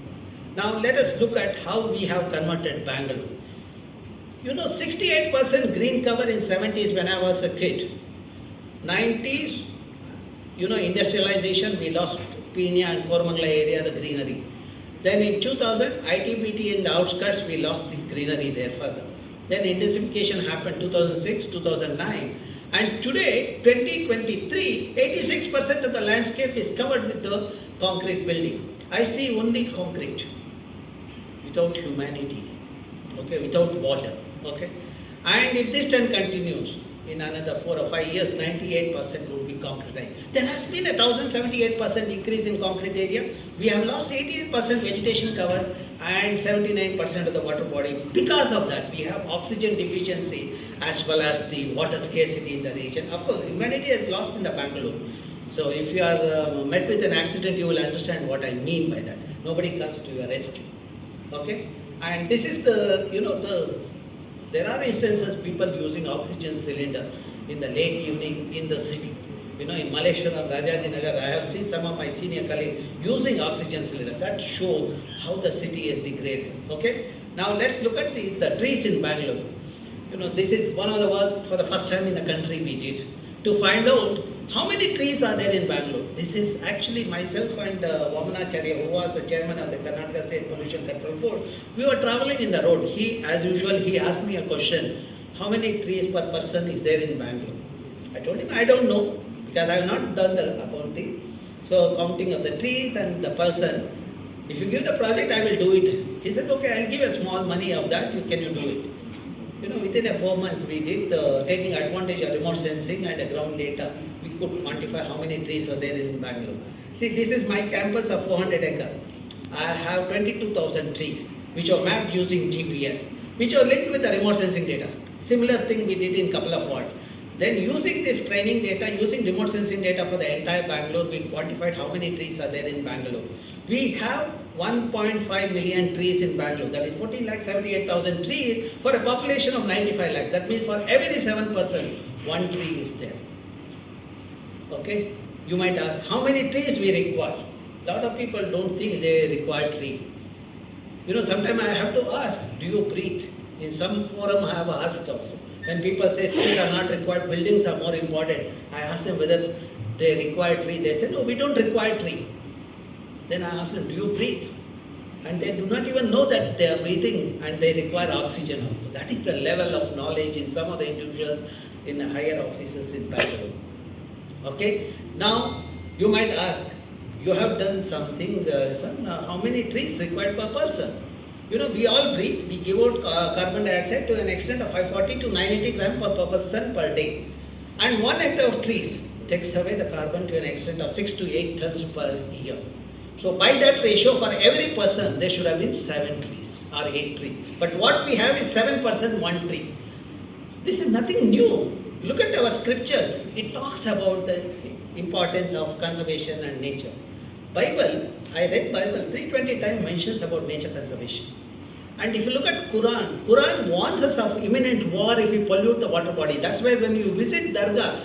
Now let us look at how we have converted Bangalore. 68% green cover in 70s when I was a kid. 90s, industrialization, we lost Pina and Koramangala area, the greenery. Then in 2000, ITBT in the outskirts, we lost the greenery there further. Then intensification happened 2006, 2009. And today, 2023, 86% of the landscape is covered with the concrete building. I see only concrete, without humanity, okay, without water, okay. And if this trend continues, in another 4 or 5 years, 98% would be concretized. There has been a 1078% increase in concrete area. We have lost 88% vegetation cover and 79% of the water body. Because of that, we have oxygen deficiency as well as the water scarcity in the region. Of course, humanity has lost in the Bangalore. So if you are met with an accident, you will understand what I mean by that. Nobody comes to your rescue. Okay? And this is there are instances people using oxygen cylinder in the late evening in the city. In Malaysia or Rajajinagar, I have seen some of my senior colleagues using oxygen cylinder. That shows how the city is degraded. Okay? Now let's look at the trees in Bangalore. This is one of the work for the first time in the country we did to find out how many trees are there in Bangalore. This is actually myself and Vamanacharya, who was the chairman of the Karnataka State Pollution Control Board. We were traveling in the road. As usual, he asked me a question, how many trees per person is there in Bangalore? I told him, I don't know, because I have not done the accounting. So counting of the trees and the person. If you give the project, I will do it. He said, okay, I'll give a small money of that, can you do it? Within 4 months we did, taking advantage of remote sensing and ground data, we could quantify how many trees are there in Bangalore. See, this is my campus of 400 acres. I have 22,000 trees, which are mapped using GPS, which are linked with the remote sensing data. Similar thing we did in couple of wards. Then using this training data, using remote sensing data for the entire Bangalore, we quantified how many trees are there in Bangalore. We have 1.5 million trees in Bangalore. That is 14,78,000 trees for a population of 95 lakh. That means for every 7 person, 1 tree is there. Okay? You might ask, how many trees we require? A lot of people don't think they require tree. Sometimes I have to ask, do you breathe? In some forum I have asked also. When people say trees are not required, buildings are more important, I ask them whether they require tree. They say, no, we don't require tree. Then I ask them, do you breathe? And they do not even know that they are breathing and they require oxygen also. That is the level of knowledge in some of the individuals in the higher offices in Bangalore. Okay? Now, you might ask, you have done something, son, how many trees required per person? We all breathe, we give out carbon dioxide to an extent of 540 to 980 gram per person per day. And 1 hectare of trees takes away the carbon to an extent of 6 to 8 tons per year. So by that ratio, for every person, there should have been 7 trees or 8 trees. But what we have is 7%, 1 tree. This is nothing new. Look at our scriptures. It talks about the importance of conservation and nature. Bible, I read Bible, 320 times mentions about nature conservation. And if you look at Quran warns us of imminent war if we pollute the water body. That's why when you visit Dargah,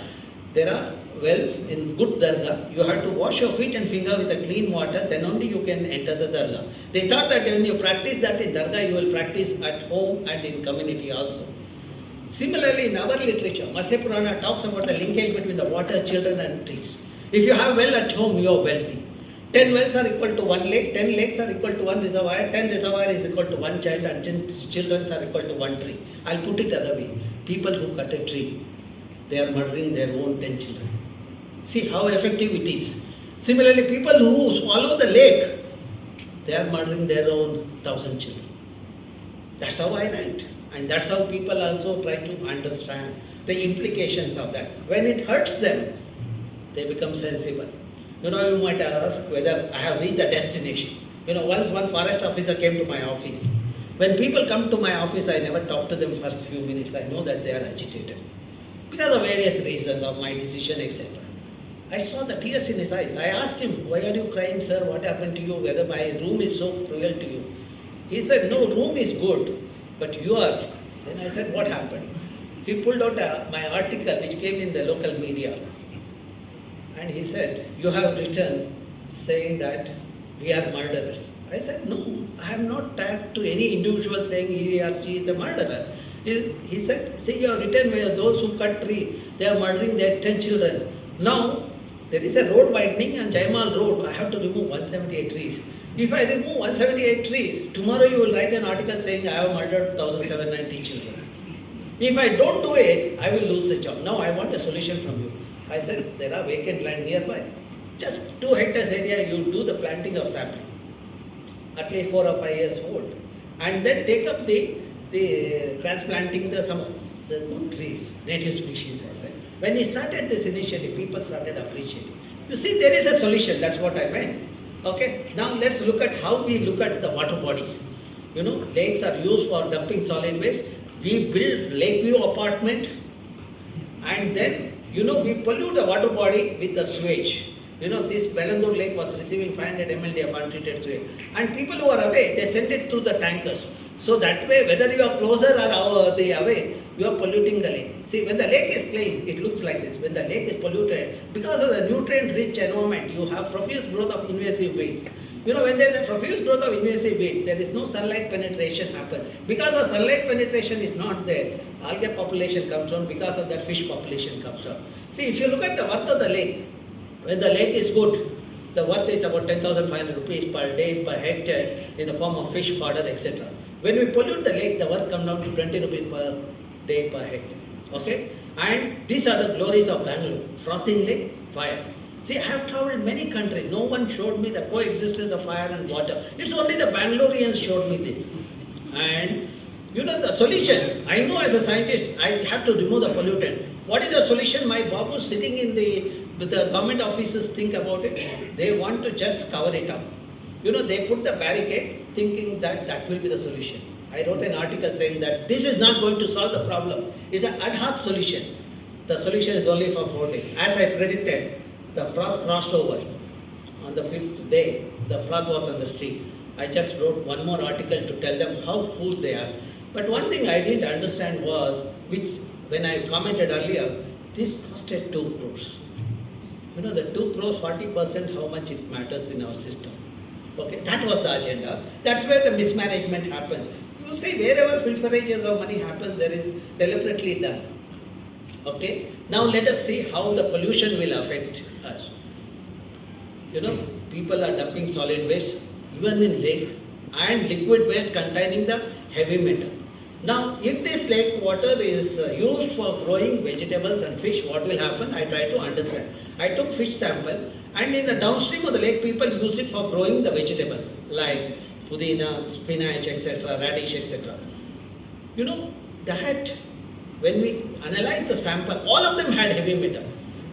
there are wells in good Dargah. You have to wash your feet and finger with a clean water, then only you can enter the Dargah. They thought that when you practice that in Dargah, you will practice at home and in community also. Similarly, in our literature, Matsya Purana talks about the linkage between the water, children and trees. If you have well at home, you are wealthy. 10 wells are equal to 1 lake, 10 lakes are equal to 1 reservoir, 10 reservoir is equal to 1 child, and 10 children are equal to 1 tree. I'll put it other way. People who cut a tree, they are murdering their own 10 children. See how effective it is. Similarly, people who swallow the lake, they are murdering their own 1,000 children. That's how I write. And that's how people also try to understand the implications of that. When it hurts them, they become sensible. You might ask whether I have reached the destination. Once one forest officer came to my office. When people come to my office, I never talk to them first few minutes. I know that they are agitated because of various reasons of my decision, etc. I saw the tears in his eyes. I asked him, "Why are you crying, sir? What happened to you? Whether my room is so cruel to you?" He said, "No, room is good, but you are." Then I said, "What happened?" He pulled out my article which came in the local media. And he said, "You have written saying that we are murderers." I said, "No, I have not tagged to any individual saying he or she is a murderer." He said, "See, you have written where those who cut tree, they are murdering their 10 children. Now, there is a road widening on Jaimal Road. I have to remove 178 trees. If I remove 178 trees, tomorrow you will write an article saying I have murdered 1,790 children. If I don't do it, I will lose the job. Now I want a solution from you." I said, "There are vacant land nearby. Just 2 hectares area, you do the planting of sapling, at least 4 or 5 years old, and then take up the transplanting the good trees, native species." I said. When he started this initially, people started appreciating. You see, there is a solution. That's what I meant. Okay. Now let's look at how we look at the water bodies. Lakes are used for dumping solid waste. We build Lakeview apartment, and then we pollute the water body with the sewage. This Belandur lake was receiving 500 ml of untreated sewage. And people who are away, they send it through the tankers. So that way, whether you are closer or away, you are polluting the lake. See, when the lake is clean, it looks like this. When the lake is polluted, because of the nutrient-rich environment, you have profuse growth of invasive weeds. When there is a profuse growth of invasive weed, there is no sunlight penetration happen. Because of sunlight penetration is not there, algae population comes down. Because of that, fish population comes down. See, if you look at the worth of the lake, when the lake is good, the worth is about 10,500 rupees per day, per hectare, in the form of fish, fodder, etc. When we pollute the lake, the worth comes down to 20 rupees per day, per hectare. Okay? And these are the glories of Bangalore. Frothing lake, fire. See, I have traveled many countries. No one showed me the coexistence of fire and water. It's only the Bangaloreans showed me this. And the solution, I know as a scientist, I have to remove the pollutant. What is the solution? My Babu sitting in the government offices think about it. They want to just cover it up. They put the barricade thinking that will be the solution. I wrote an article saying that this is not going to solve the problem. It's an ad hoc solution. The solution is only for 4 days. As I predicted, the froth crossed over. On the 5th day, the froth was on the street. I just wrote one more article to tell them how fooled they are. But one thing I didn't understand was, which when I commented earlier, this costed 2 crores. The 2 crores, 40%, how much it matters in our system. Okay, that was the agenda. That's where the mismanagement happened. You see, wherever pilferages of money happens, there is deliberately done. Okay, now let us see how the pollution will affect us. People are dumping solid waste, even in lake, and liquid waste containing the heavy metal. Now, if this lake water is used for growing vegetables and fish, what will happen? I try to understand. I took fish sample, and in the downstream of the lake, people use it for growing the vegetables like pudina, spinach, etc., radish, etc. You know, that when we analyze the sample, all of them had heavy metal.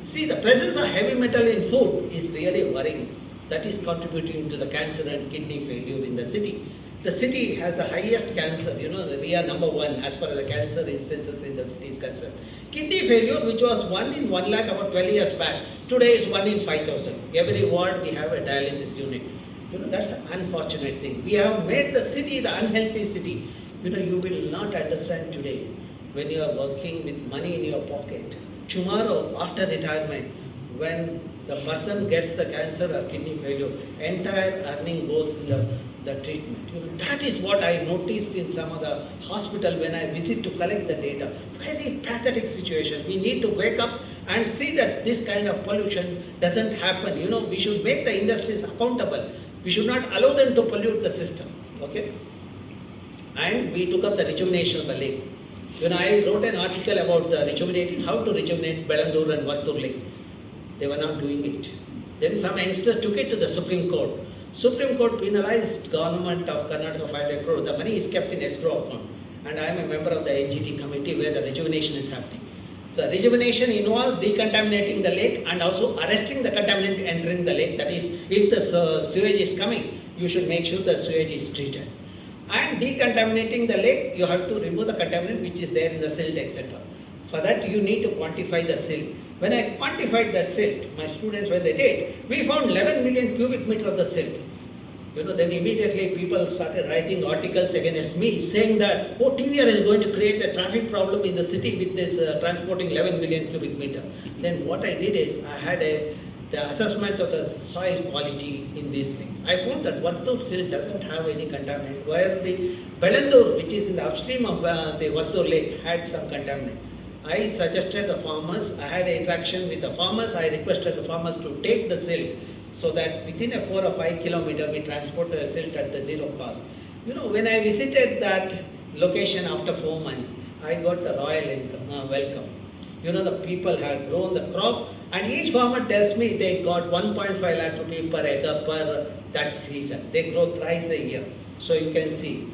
See, the presence of heavy metal in food is really worrying. That is contributing to the cancer and kidney failure in the city. The city has the highest cancer, we are number one as far as the cancer instances in the city is concerned. Kidney failure, which was 1 in 1 lakh about 12 years back, today is 1 in 5,000. Every ward we have a dialysis unit. That's an unfortunate thing. We have made the city the unhealthy city. You will not understand today when you are working with money in your pocket. Tomorrow, after retirement, when the person gets the cancer or kidney failure, entire earning goes in the treatment. That is what I noticed in some of the hospital when I visit to collect the data. Very pathetic situation. We need to wake up and see that this kind of pollution doesn't happen. We should make the industries accountable. We should not allow them to pollute the system. Okay? And we took up the rejuvenation of the lake. I wrote an article about how to rejuvenate Belandur and Vartur lake. They were not doing it. Then some youngster took it to the Supreme Court. Supreme Court penalized government of Karnataka 500 crore. The money is kept in escrow account. And I am a member of the NGT committee where the rejuvenation is happening. So rejuvenation involves decontaminating the lake and also arresting the contaminant entering the lake. That is, if the sewage is coming, you should make sure the sewage is treated. And decontaminating the lake, you have to remove the contaminant which is there in the silt, etc. For that, you need to quantify the silt. When I quantified that silt, my students, when they did, we found 11 million cubic meter of the silt. Then immediately people started writing articles against me saying that, TVR is going to create a traffic problem in the city with this transporting 11 million cubic meter. Then what I did is, I had the assessment of the soil quality in this thing. I found that Vartur silt doesn't have any contaminant, where the Belandur, which is in the upstream of the Vartur lake, had some contaminant. I suggested the farmers, I had an interaction with the farmers, I requested the farmers to take the silt so that within a 4 or 5 kilometer we transport the silt at the zero cost. When I visited that location after 4 months, I got the royal welcome. The people had grown the crop and each farmer tells me they got 1.5 lakh rupees per acre per that season. They grow thrice a year. So you can see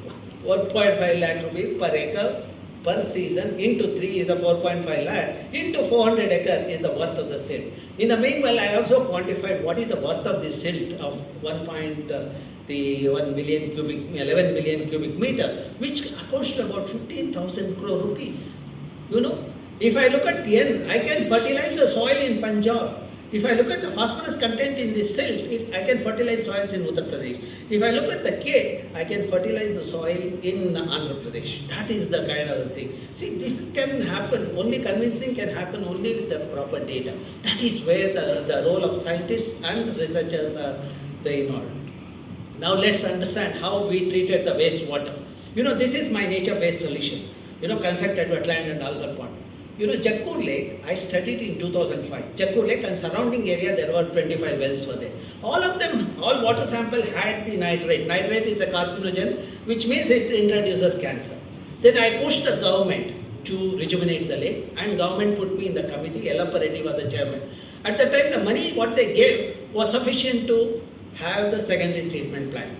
1.5 lakh rupees per acre per season into 3 is the 4.5 lakh into 400 acre is the worth of the silt. In the meanwhile, I also quantified what is the worth of the silt of 11 million cubic meter, which accounts to about 15,000 crore rupees. If I look at N, I can fertilize the soil in Punjab. If I look at the phosphorus content in this silt, I can fertilize soils in Uttar Pradesh. If I look at the K, I can fertilize the soil in Andhra Pradesh. That is the kind of the thing. See, this can happen, only convincing can happen only with the proper data. That is where the role of scientists and researchers are involved. Now let's understand how we treated the wastewater. This is my nature-based solution. Constructed wetland and algal pond. Jakkur Lake, I studied in 2005. Jakkur Lake and surrounding area, there were 25 wells were there. All of them, all water sample had the nitrate. Nitrate is a carcinogen, which means it introduces cancer. Then I pushed the government to rejuvenate the lake, and government put me in the committee. Yellappa Reddy was the chairman. At the time, the money what they gave was sufficient to have the secondary treatment plant.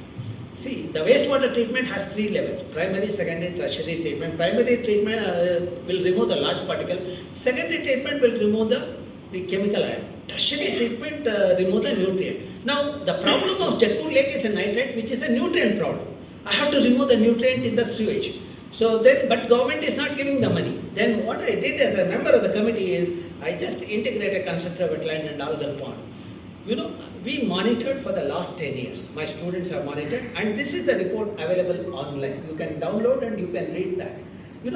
See, the wastewater treatment has 3 levels: primary, secondary, tertiary treatment. Primary treatment will remove the large particle. Secondary treatment will remove the chemical ion. Tertiary treatment remove the nutrient. Now, the problem of Jakkur Lake is a nitrate, which is a nutrient problem. I have to remove the nutrient in the sewage. So then, but government is not giving the money. Then what I did as a member of the committee is, I just integrated constructed wetland and algal pond. We monitored for the last 10 years. My students have monitored, and this is the report available online. You can download and you can read that.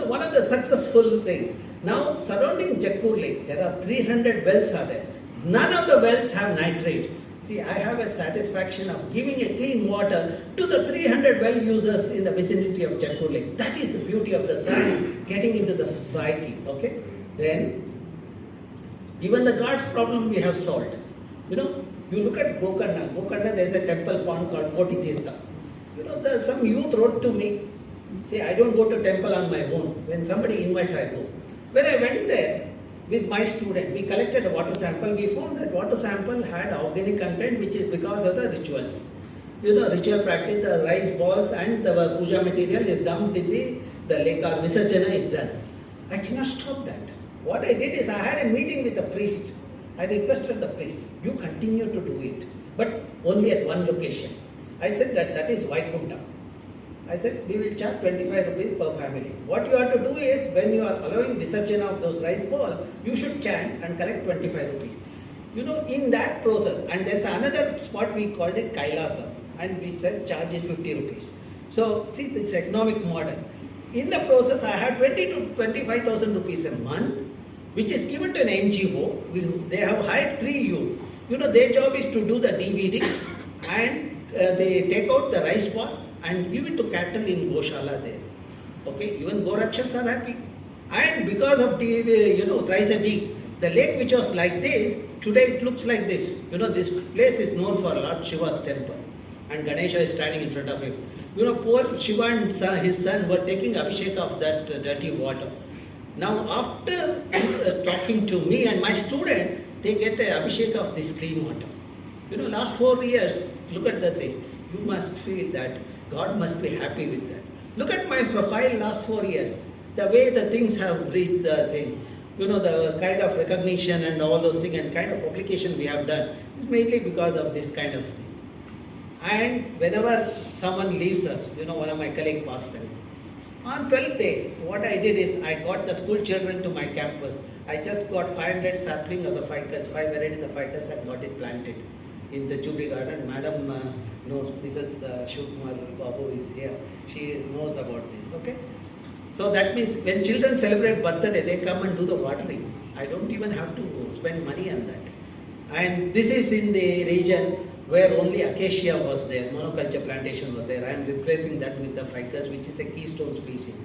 One of the successful things. Now, surrounding Jakkur Lake, there are 300 wells are there. None of the wells have nitrate. See, I have a satisfaction of giving a clean water to the 300 well users in the vicinity of Jakkur Lake. That is the beauty of the science getting into the society. Okay? Then, even the Ghats problem we have solved. You look at Gokarna. Gokarna, there is a temple pond called Horticulture. Some youth wrote to me. See, I don't go to temple on my own. When somebody invites, I go. When I went there with my student, we collected a water sample. We found that water sample had organic content, which is because of the rituals. ritual practice, the rice balls and the puja material is dumped in the lake or Visarjana is done. I cannot stop that. What I did is I had a meeting with the priest. I requested the priest, you continue to do it, but only at one location. I said that is Vaikunta. I said we will charge 25 rupees per family. What you have to do is when you are allowing Visarjana of those rice balls, you should chant and collect 25 rupees. In that process, and there's another spot we called it Kailasa, and we said charge is 50 rupees. So see this economic model. In the process, I had 20 to 25,000 rupees a month, which is given to an NGO. They have hired 3 youth. Their job is to do the DVD and they take out the rice balls and give it to cattle in Goshala there. Okay, even Gorakshas are happy. And because of thrice a week, the lake which was like this, today it looks like this. This place is known for Lord Shiva's temple. And Ganesha is standing in front of him. Poor Shiva and his son were taking abhishek of that dirty water. Now after talking to me and my student, they get a abhishek of this clean water. Last 4 years, look at the thing. You must feel that God must be happy with that. Look at my profile last 4 years. The way the things have reached the thing. The kind of recognition and all those things and kind of publication we have done is mainly because of this kind of thing. And whenever someone leaves us, one of my colleagues passed away. On 12th day, what I did is I got the school children to my campus. I just got 500 saplings of the ficus, 5 varieties of ficus and got it planted in the Jubilee Garden. Madam knows, Mrs. Shivkumar Babu is here. She knows about this, okay? So that means when children celebrate birthday, they come and do the watering. I don't even have to spend money on that. And this is in the region where only acacia was there, monoculture plantation was there. I am replacing that with the ficus, which is a keystone species.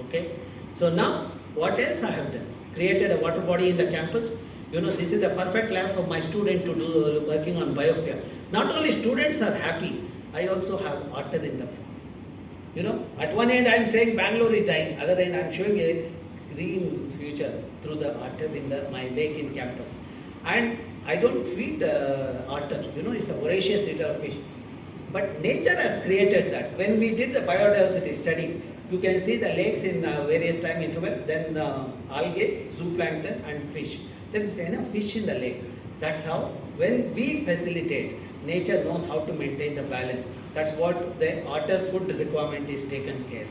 Okay? So now, what else I have done? Created a water body in the campus. This is a perfect lab for my student to do working on biofuel. Not only students are happy, I also have otter in the at one end I am saying Bangalore is dying, other end I am showing a green future through the otter in my lake in campus. And I don't feed otter, it's a voracious eater of fish. But nature has created that. When we did the biodiversity study, you can see the lakes in various time interval, then algae, zooplankton and fish. There is enough fish in the lake. That's how, when we facilitate, nature knows how to maintain the balance. That's what the otter food requirement is taken care.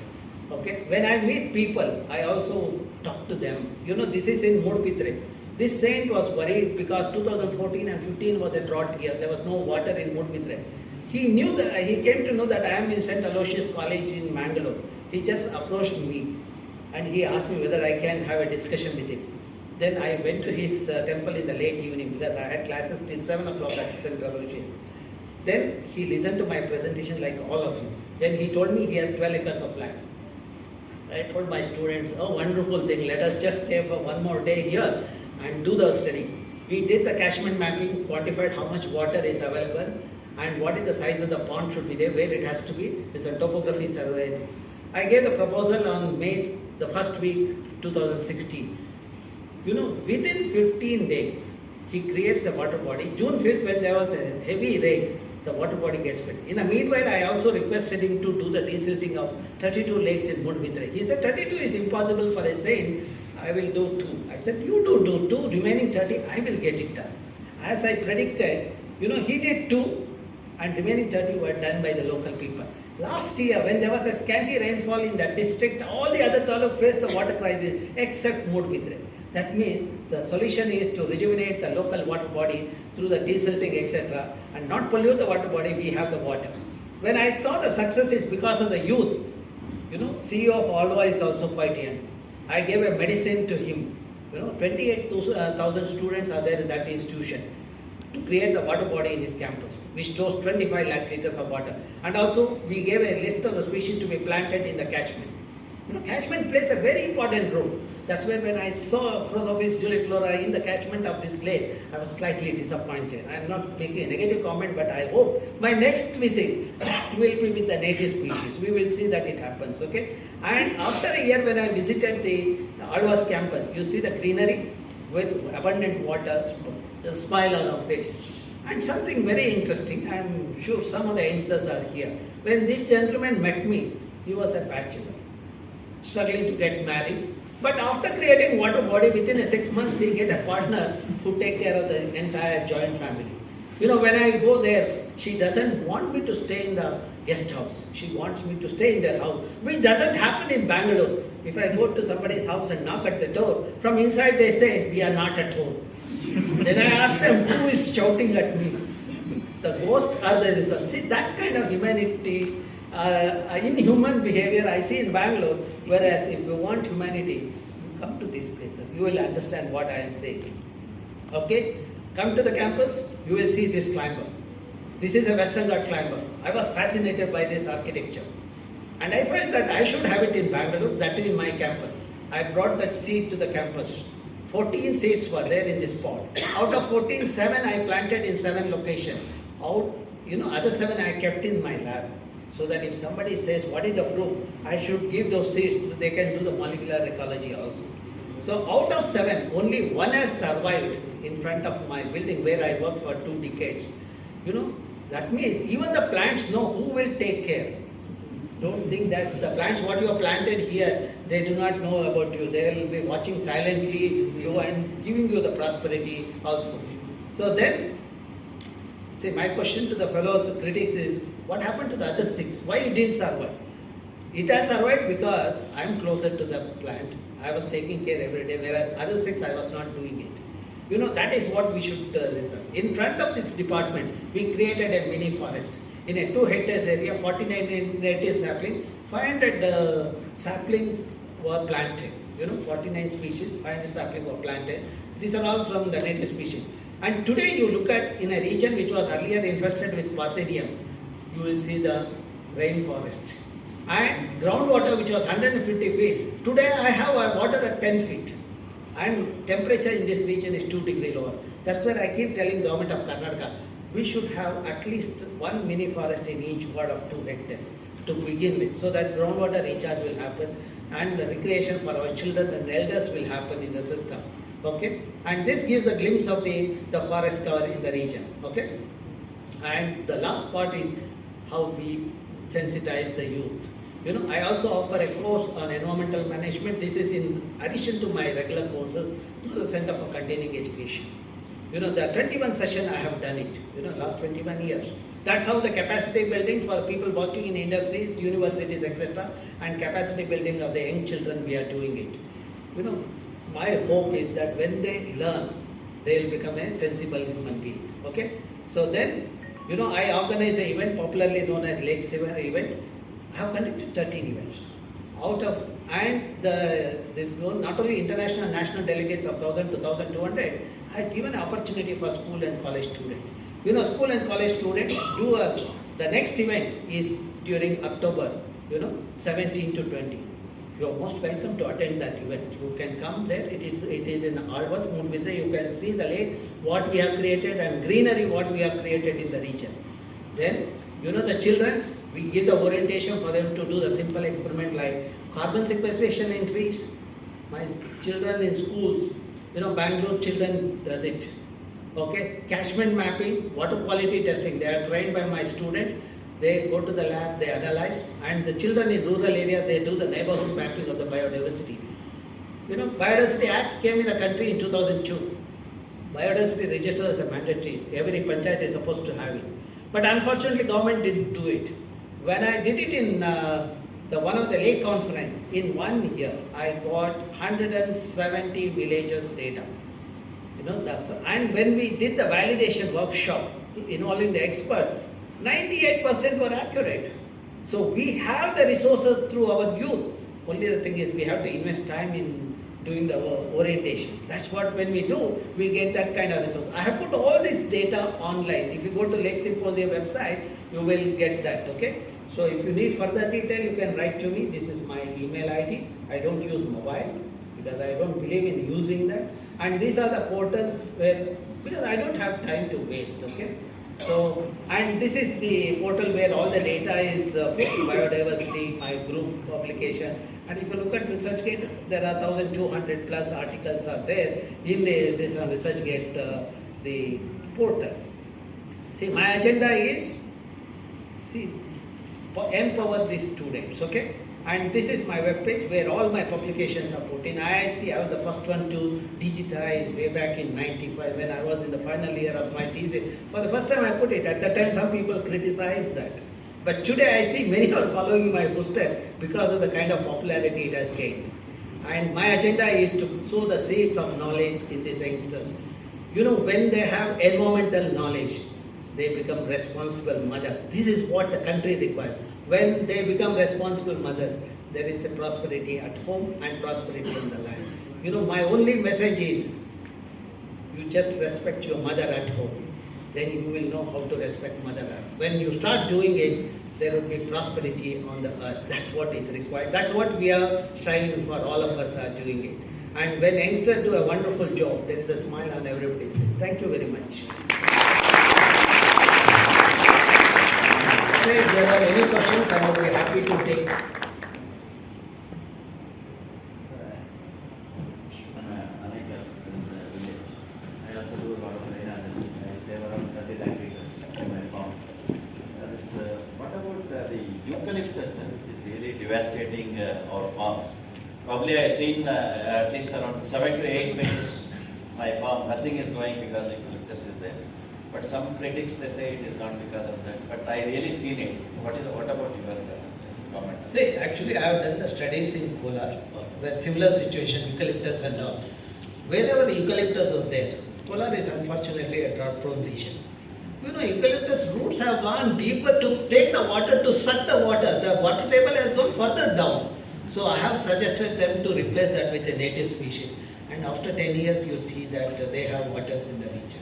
Okay. When I meet people, I also talk to them. This is in Mudpidre. This saint was worried because 2014 and 15 was a drought year. There was no water in Mudpidre. He knew that, he came to know that I am in St. Aloysius College in Mangalore. He just approached me and he asked me whether I can have a discussion with him. Then I went to his temple in the late evening because I had classes till 7 o'clock at St. Aloysius. Then he listened to my presentation like all of you. Then he told me he has 12 acres of land. I told my students, oh wonderful thing, let us just stay for one more day here and do the study. We did the catchment mapping, quantified how much water is available and what is the size of the pond should be there, where it has to be. It's a topography survey. I gave the proposal on May, the first week, 2016. Within 15 days, he creates a water body. June 5th, when there was a heavy rain, the water body gets filled. In the meanwhile, I also requested him to do the desilting of 32 lakes in Mudpidre. He said 32 is impossible for a saint. I will do 2. I said, you do 2, remaining 30, I will get it done. As I predicted, he did 2 and remaining 30 were done by the local people. Last year, when there was a scanty rainfall in that district, all the other taluks faced the water crisis except Mudpidre. That means the solution is to rejuvenate the local water body through the desilting, etc. and not pollute the water body, we have the water. When I saw the success is because of the youth, CEO of Alva is also quite young. I gave a medicine to him. 28,000 students are there in that institution to create the water body in his campus, which stores 25 lakh liters of water. And also we gave a list of the species to be planted in the catchment. Catchment plays a very important role. That's why when I saw Phrosophis juliflora in the catchment of this lake, I was slightly disappointed. I am not making a negative comment, but I hope my next visit will be with the native species. We will see that it happens, okay? And after a year when I visited the Alva's campus, you see the greenery with abundant water, the smile on our face. And something very interesting, I am sure some of the youngsters are here. When this gentleman met me, he was a bachelor, struggling to get married. But after creating water body, within 6 months, he get a partner who take care of the entire joint family. You know, when I go there, she doesn't want me to stay in the guest house. She wants me to stay in their house, which doesn't happen in Bangalore. If I go to somebody's house and knock at the door, from inside they say, we are not at home. Then I ask them, who is shouting at me? The ghost or the result? See, that kind of humanity, in human behavior I see in Bangalore, whereas if you want humanity, you come to these places, you will understand what I am saying. Okay? Come to the campus, you will see this climber. This is a Western Ghat climber. I was fascinated by this architecture. And I felt that I should have it in Bangalore, that is in my campus. I brought that seed to the campus. 14 seeds were there in this pot. Out of 14, 7 I planted in 7 locations. Other 7 I kept in my lab. So that if somebody says, what is the proof? I should give those seeds so they can do the molecular ecology also. So out of 7, only 1 has survived in front of my building where I worked for 2 decades. That means even the plants know who will take care. Don't think that the plants what you have planted here, they do not know about you. They will be watching silently you and giving you the prosperity also. So then, see, my question to the fellows critics is, what happened to the other 6? Why it didn't survive? It has survived because I am closer to the plant. I was taking care every day, whereas other 6 I was not doing it. That is what we should listen. In front of this department, we created a mini forest. In a 2 hectares area, 49 native saplings, 500 saplings were planted. 49 species, 500 saplings were planted. These are all from the native species. And today you look at in a region which was earlier infested with Patherium, you will see the rainforest. And groundwater which was 150 feet, today I have water at 10 feet. And temperature in this region is 2 degrees lower. That's where I keep telling government of Karnataka, we should have at least 1 mini forest in each ward of 2 hectares to begin with, so that groundwater recharge will happen and the recreation for our children and elders will happen in the system. Okay? And this gives a glimpse of the forest cover in the region. Okay? And the last part is how we sensitize the youth. I also offer a course on environmental management. This is in addition to my regular courses through the Center for Continuing Education. The 21 session I have done it, last 21 years. That's how the capacity building for people working in industries, universities, etc. and capacity building of the young children, we are doing it. My hope is that when they learn, they will become a sensible human beings. Okay? So then, I organize an event popularly known as Lake Siva event. I have conducted 13 events. Not only international and national delegates of 1,000 to 1,200, I have given an opportunity for school and college students. School and college students do the next event is during October, 17 to 20. You are most welcome to attend that event. You can come there. It is in Alvas, Moonbidra. You can see the lake, what we have created, and greenery, what we have created in the region. Then, the children, we give the orientation for them to do the simple experiment like carbon sequestration in trees. My children in schools, Bangalore children does it. Okay, catchment mapping, water quality testing. They are trained by my student. They go to the lab, they analyze, and the children in rural area, they do the neighborhood mapping of the biodiversity. Biodiversity Act came in the country in 2002. Biodiversity register is a mandatory. Every panchayat is supposed to have it. But unfortunately, government didn't do it. When I did it in one of the lake conference, in 1 year, I got 170 villages data. And when we did the validation workshop involving the expert, 98% were accurate. So we have the resources through our youth. Only the thing is we have to invest time in doing the orientation. That's what when we do, we get that kind of resource. I have put all this data online. If you go to Lake Symposium website, you will get that, okay? So if you need further detail, you can write to me. This is my email ID. I don't use mobile because I don't believe in using that. And these are the portals because I don't have time to waste, okay? So, and this is the portal where all the data is biodiversity, my group publication. And if you look at ResearchGate, there are 1,200 plus articles are there in this ResearchGate, the portal. See, my agenda is, see, empower these students, okay? And this is my webpage where all my publications are put. In IISC, I was the first one to digitize way back in 95 when I was in the final year of my thesis. For the first time I put it. At that time some people criticized that. But today I see many are following my footsteps because of the kind of popularity it has gained. And my agenda is to sow the seeds of knowledge in these youngsters. You know, when they have environmental knowledge, they become responsible mothers. This is what the country requires. When they become responsible mothers, there is a prosperity at home and prosperity on the land. You know, my only message is, you just respect your mother at home. Then you will know how to respect mother earth. When you start doing it, there will be prosperity on the earth. That's what is required. That's what we are striving for. All of us are doing it. And when youngsters do a wonderful job, there is a smile on everybody's face. Thank you very much. If there are any questions, I will be happy to take. I also do a lot of rain harvesting. I save around 30 lakh acres in my farm. What about the eucalyptus, which is really devastating our farms? Probably I have seen at least around 7 to 8 minutes my farm, nothing is growing because eucalyptus is there. But some critics, they say it is not because of that. But I really seen it. What about your comment? See, actually I have done the studies in Kolar, where similar situation, eucalyptus and all. Wherever eucalyptus was there, Kolar is unfortunately a drought prone region. You know, eucalyptus roots have gone deeper to take the water, to suck the water. The water table has gone further down. So I have suggested them to replace that with a native species. And after 10 years, you see that they have waters in the region.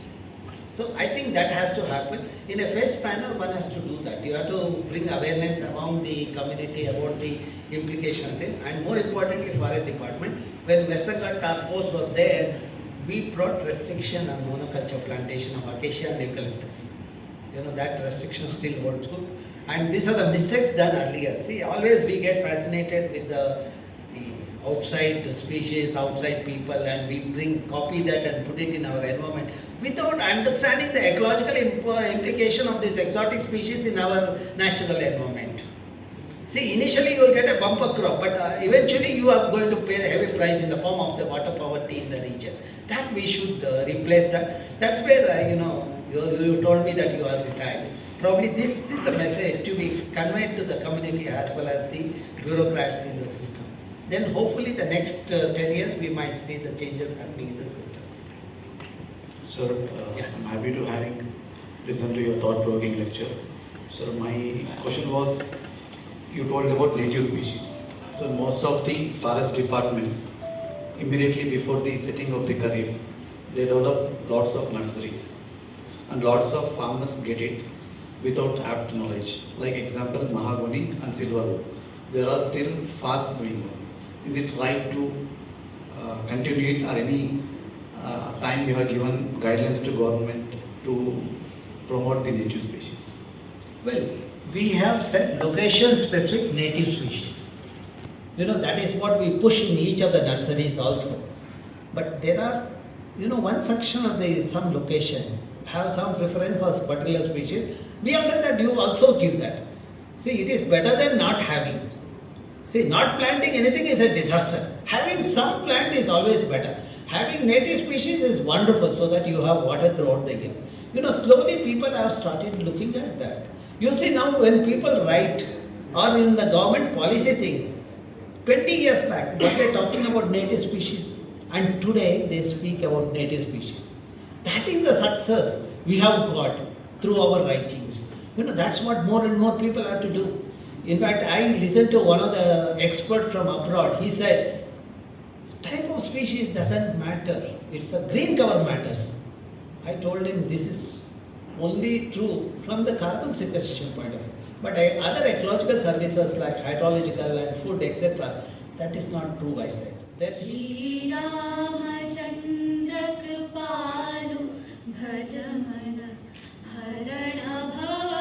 So I think that has to happen. In a phased manner, one has to do that. You have to bring awareness among the community about the implication of this. And more importantly, Forest Department, when Western Ghats Task Force was there, we brought restriction on monoculture plantation of acacia and eucalyptus. You know, that restriction still holds good. And these are the mistakes done earlier. See, always we get fascinated with the outside species, outside people, and we copy that and put it in our environment without understanding the ecological implication of this exotic species in our natural environment. See, initially you will get a bumper crop, but eventually you are going to pay a heavy price in the form of the water poverty in the region. That we should replace that. That's where, you told me that you are retired. Probably this is the message to be conveyed to the community as well as the bureaucrats in the system. Then hopefully the next 10 years we might see the changes happening in the system. Sir, I'm happy to listen to your thought-provoking lecture. Sir, my question was, you told about native species. So most of the forest departments, immediately before the setting of the kharif, they develop lots of nurseries. And lots of farmers get it without apt knowledge. Like example, mahogany and silver oak. They are still fast moving. Is it right to continue it, or any time you have given guidelines to government to promote the native species? Well, we have set location-specific native species. You know, that is what we push in each of the nurseries also. But there are, one section of some location have some preference for particular species. We have said that you also give that. See, it is better than not having. See, not planting anything is a disaster. Having some plant is always better. Having native species is wonderful so that you have water throughout the year. Slowly people have started looking at that. You see now when people write or in the government policy thing, 20 years back, what they are talking about native species, and today they speak about native species. That is the success we have got through our writings. That's what more and more people have to do. In fact, I listened to one of the experts from abroad. He said, type of species doesn't matter. It's a green cover matters. I told him this is only true from the carbon sequestration point of view. But other ecological services like hydrological and food, etc., that is not true, I said. TVRAMACHANDRA कृपालु भज मद हरण भव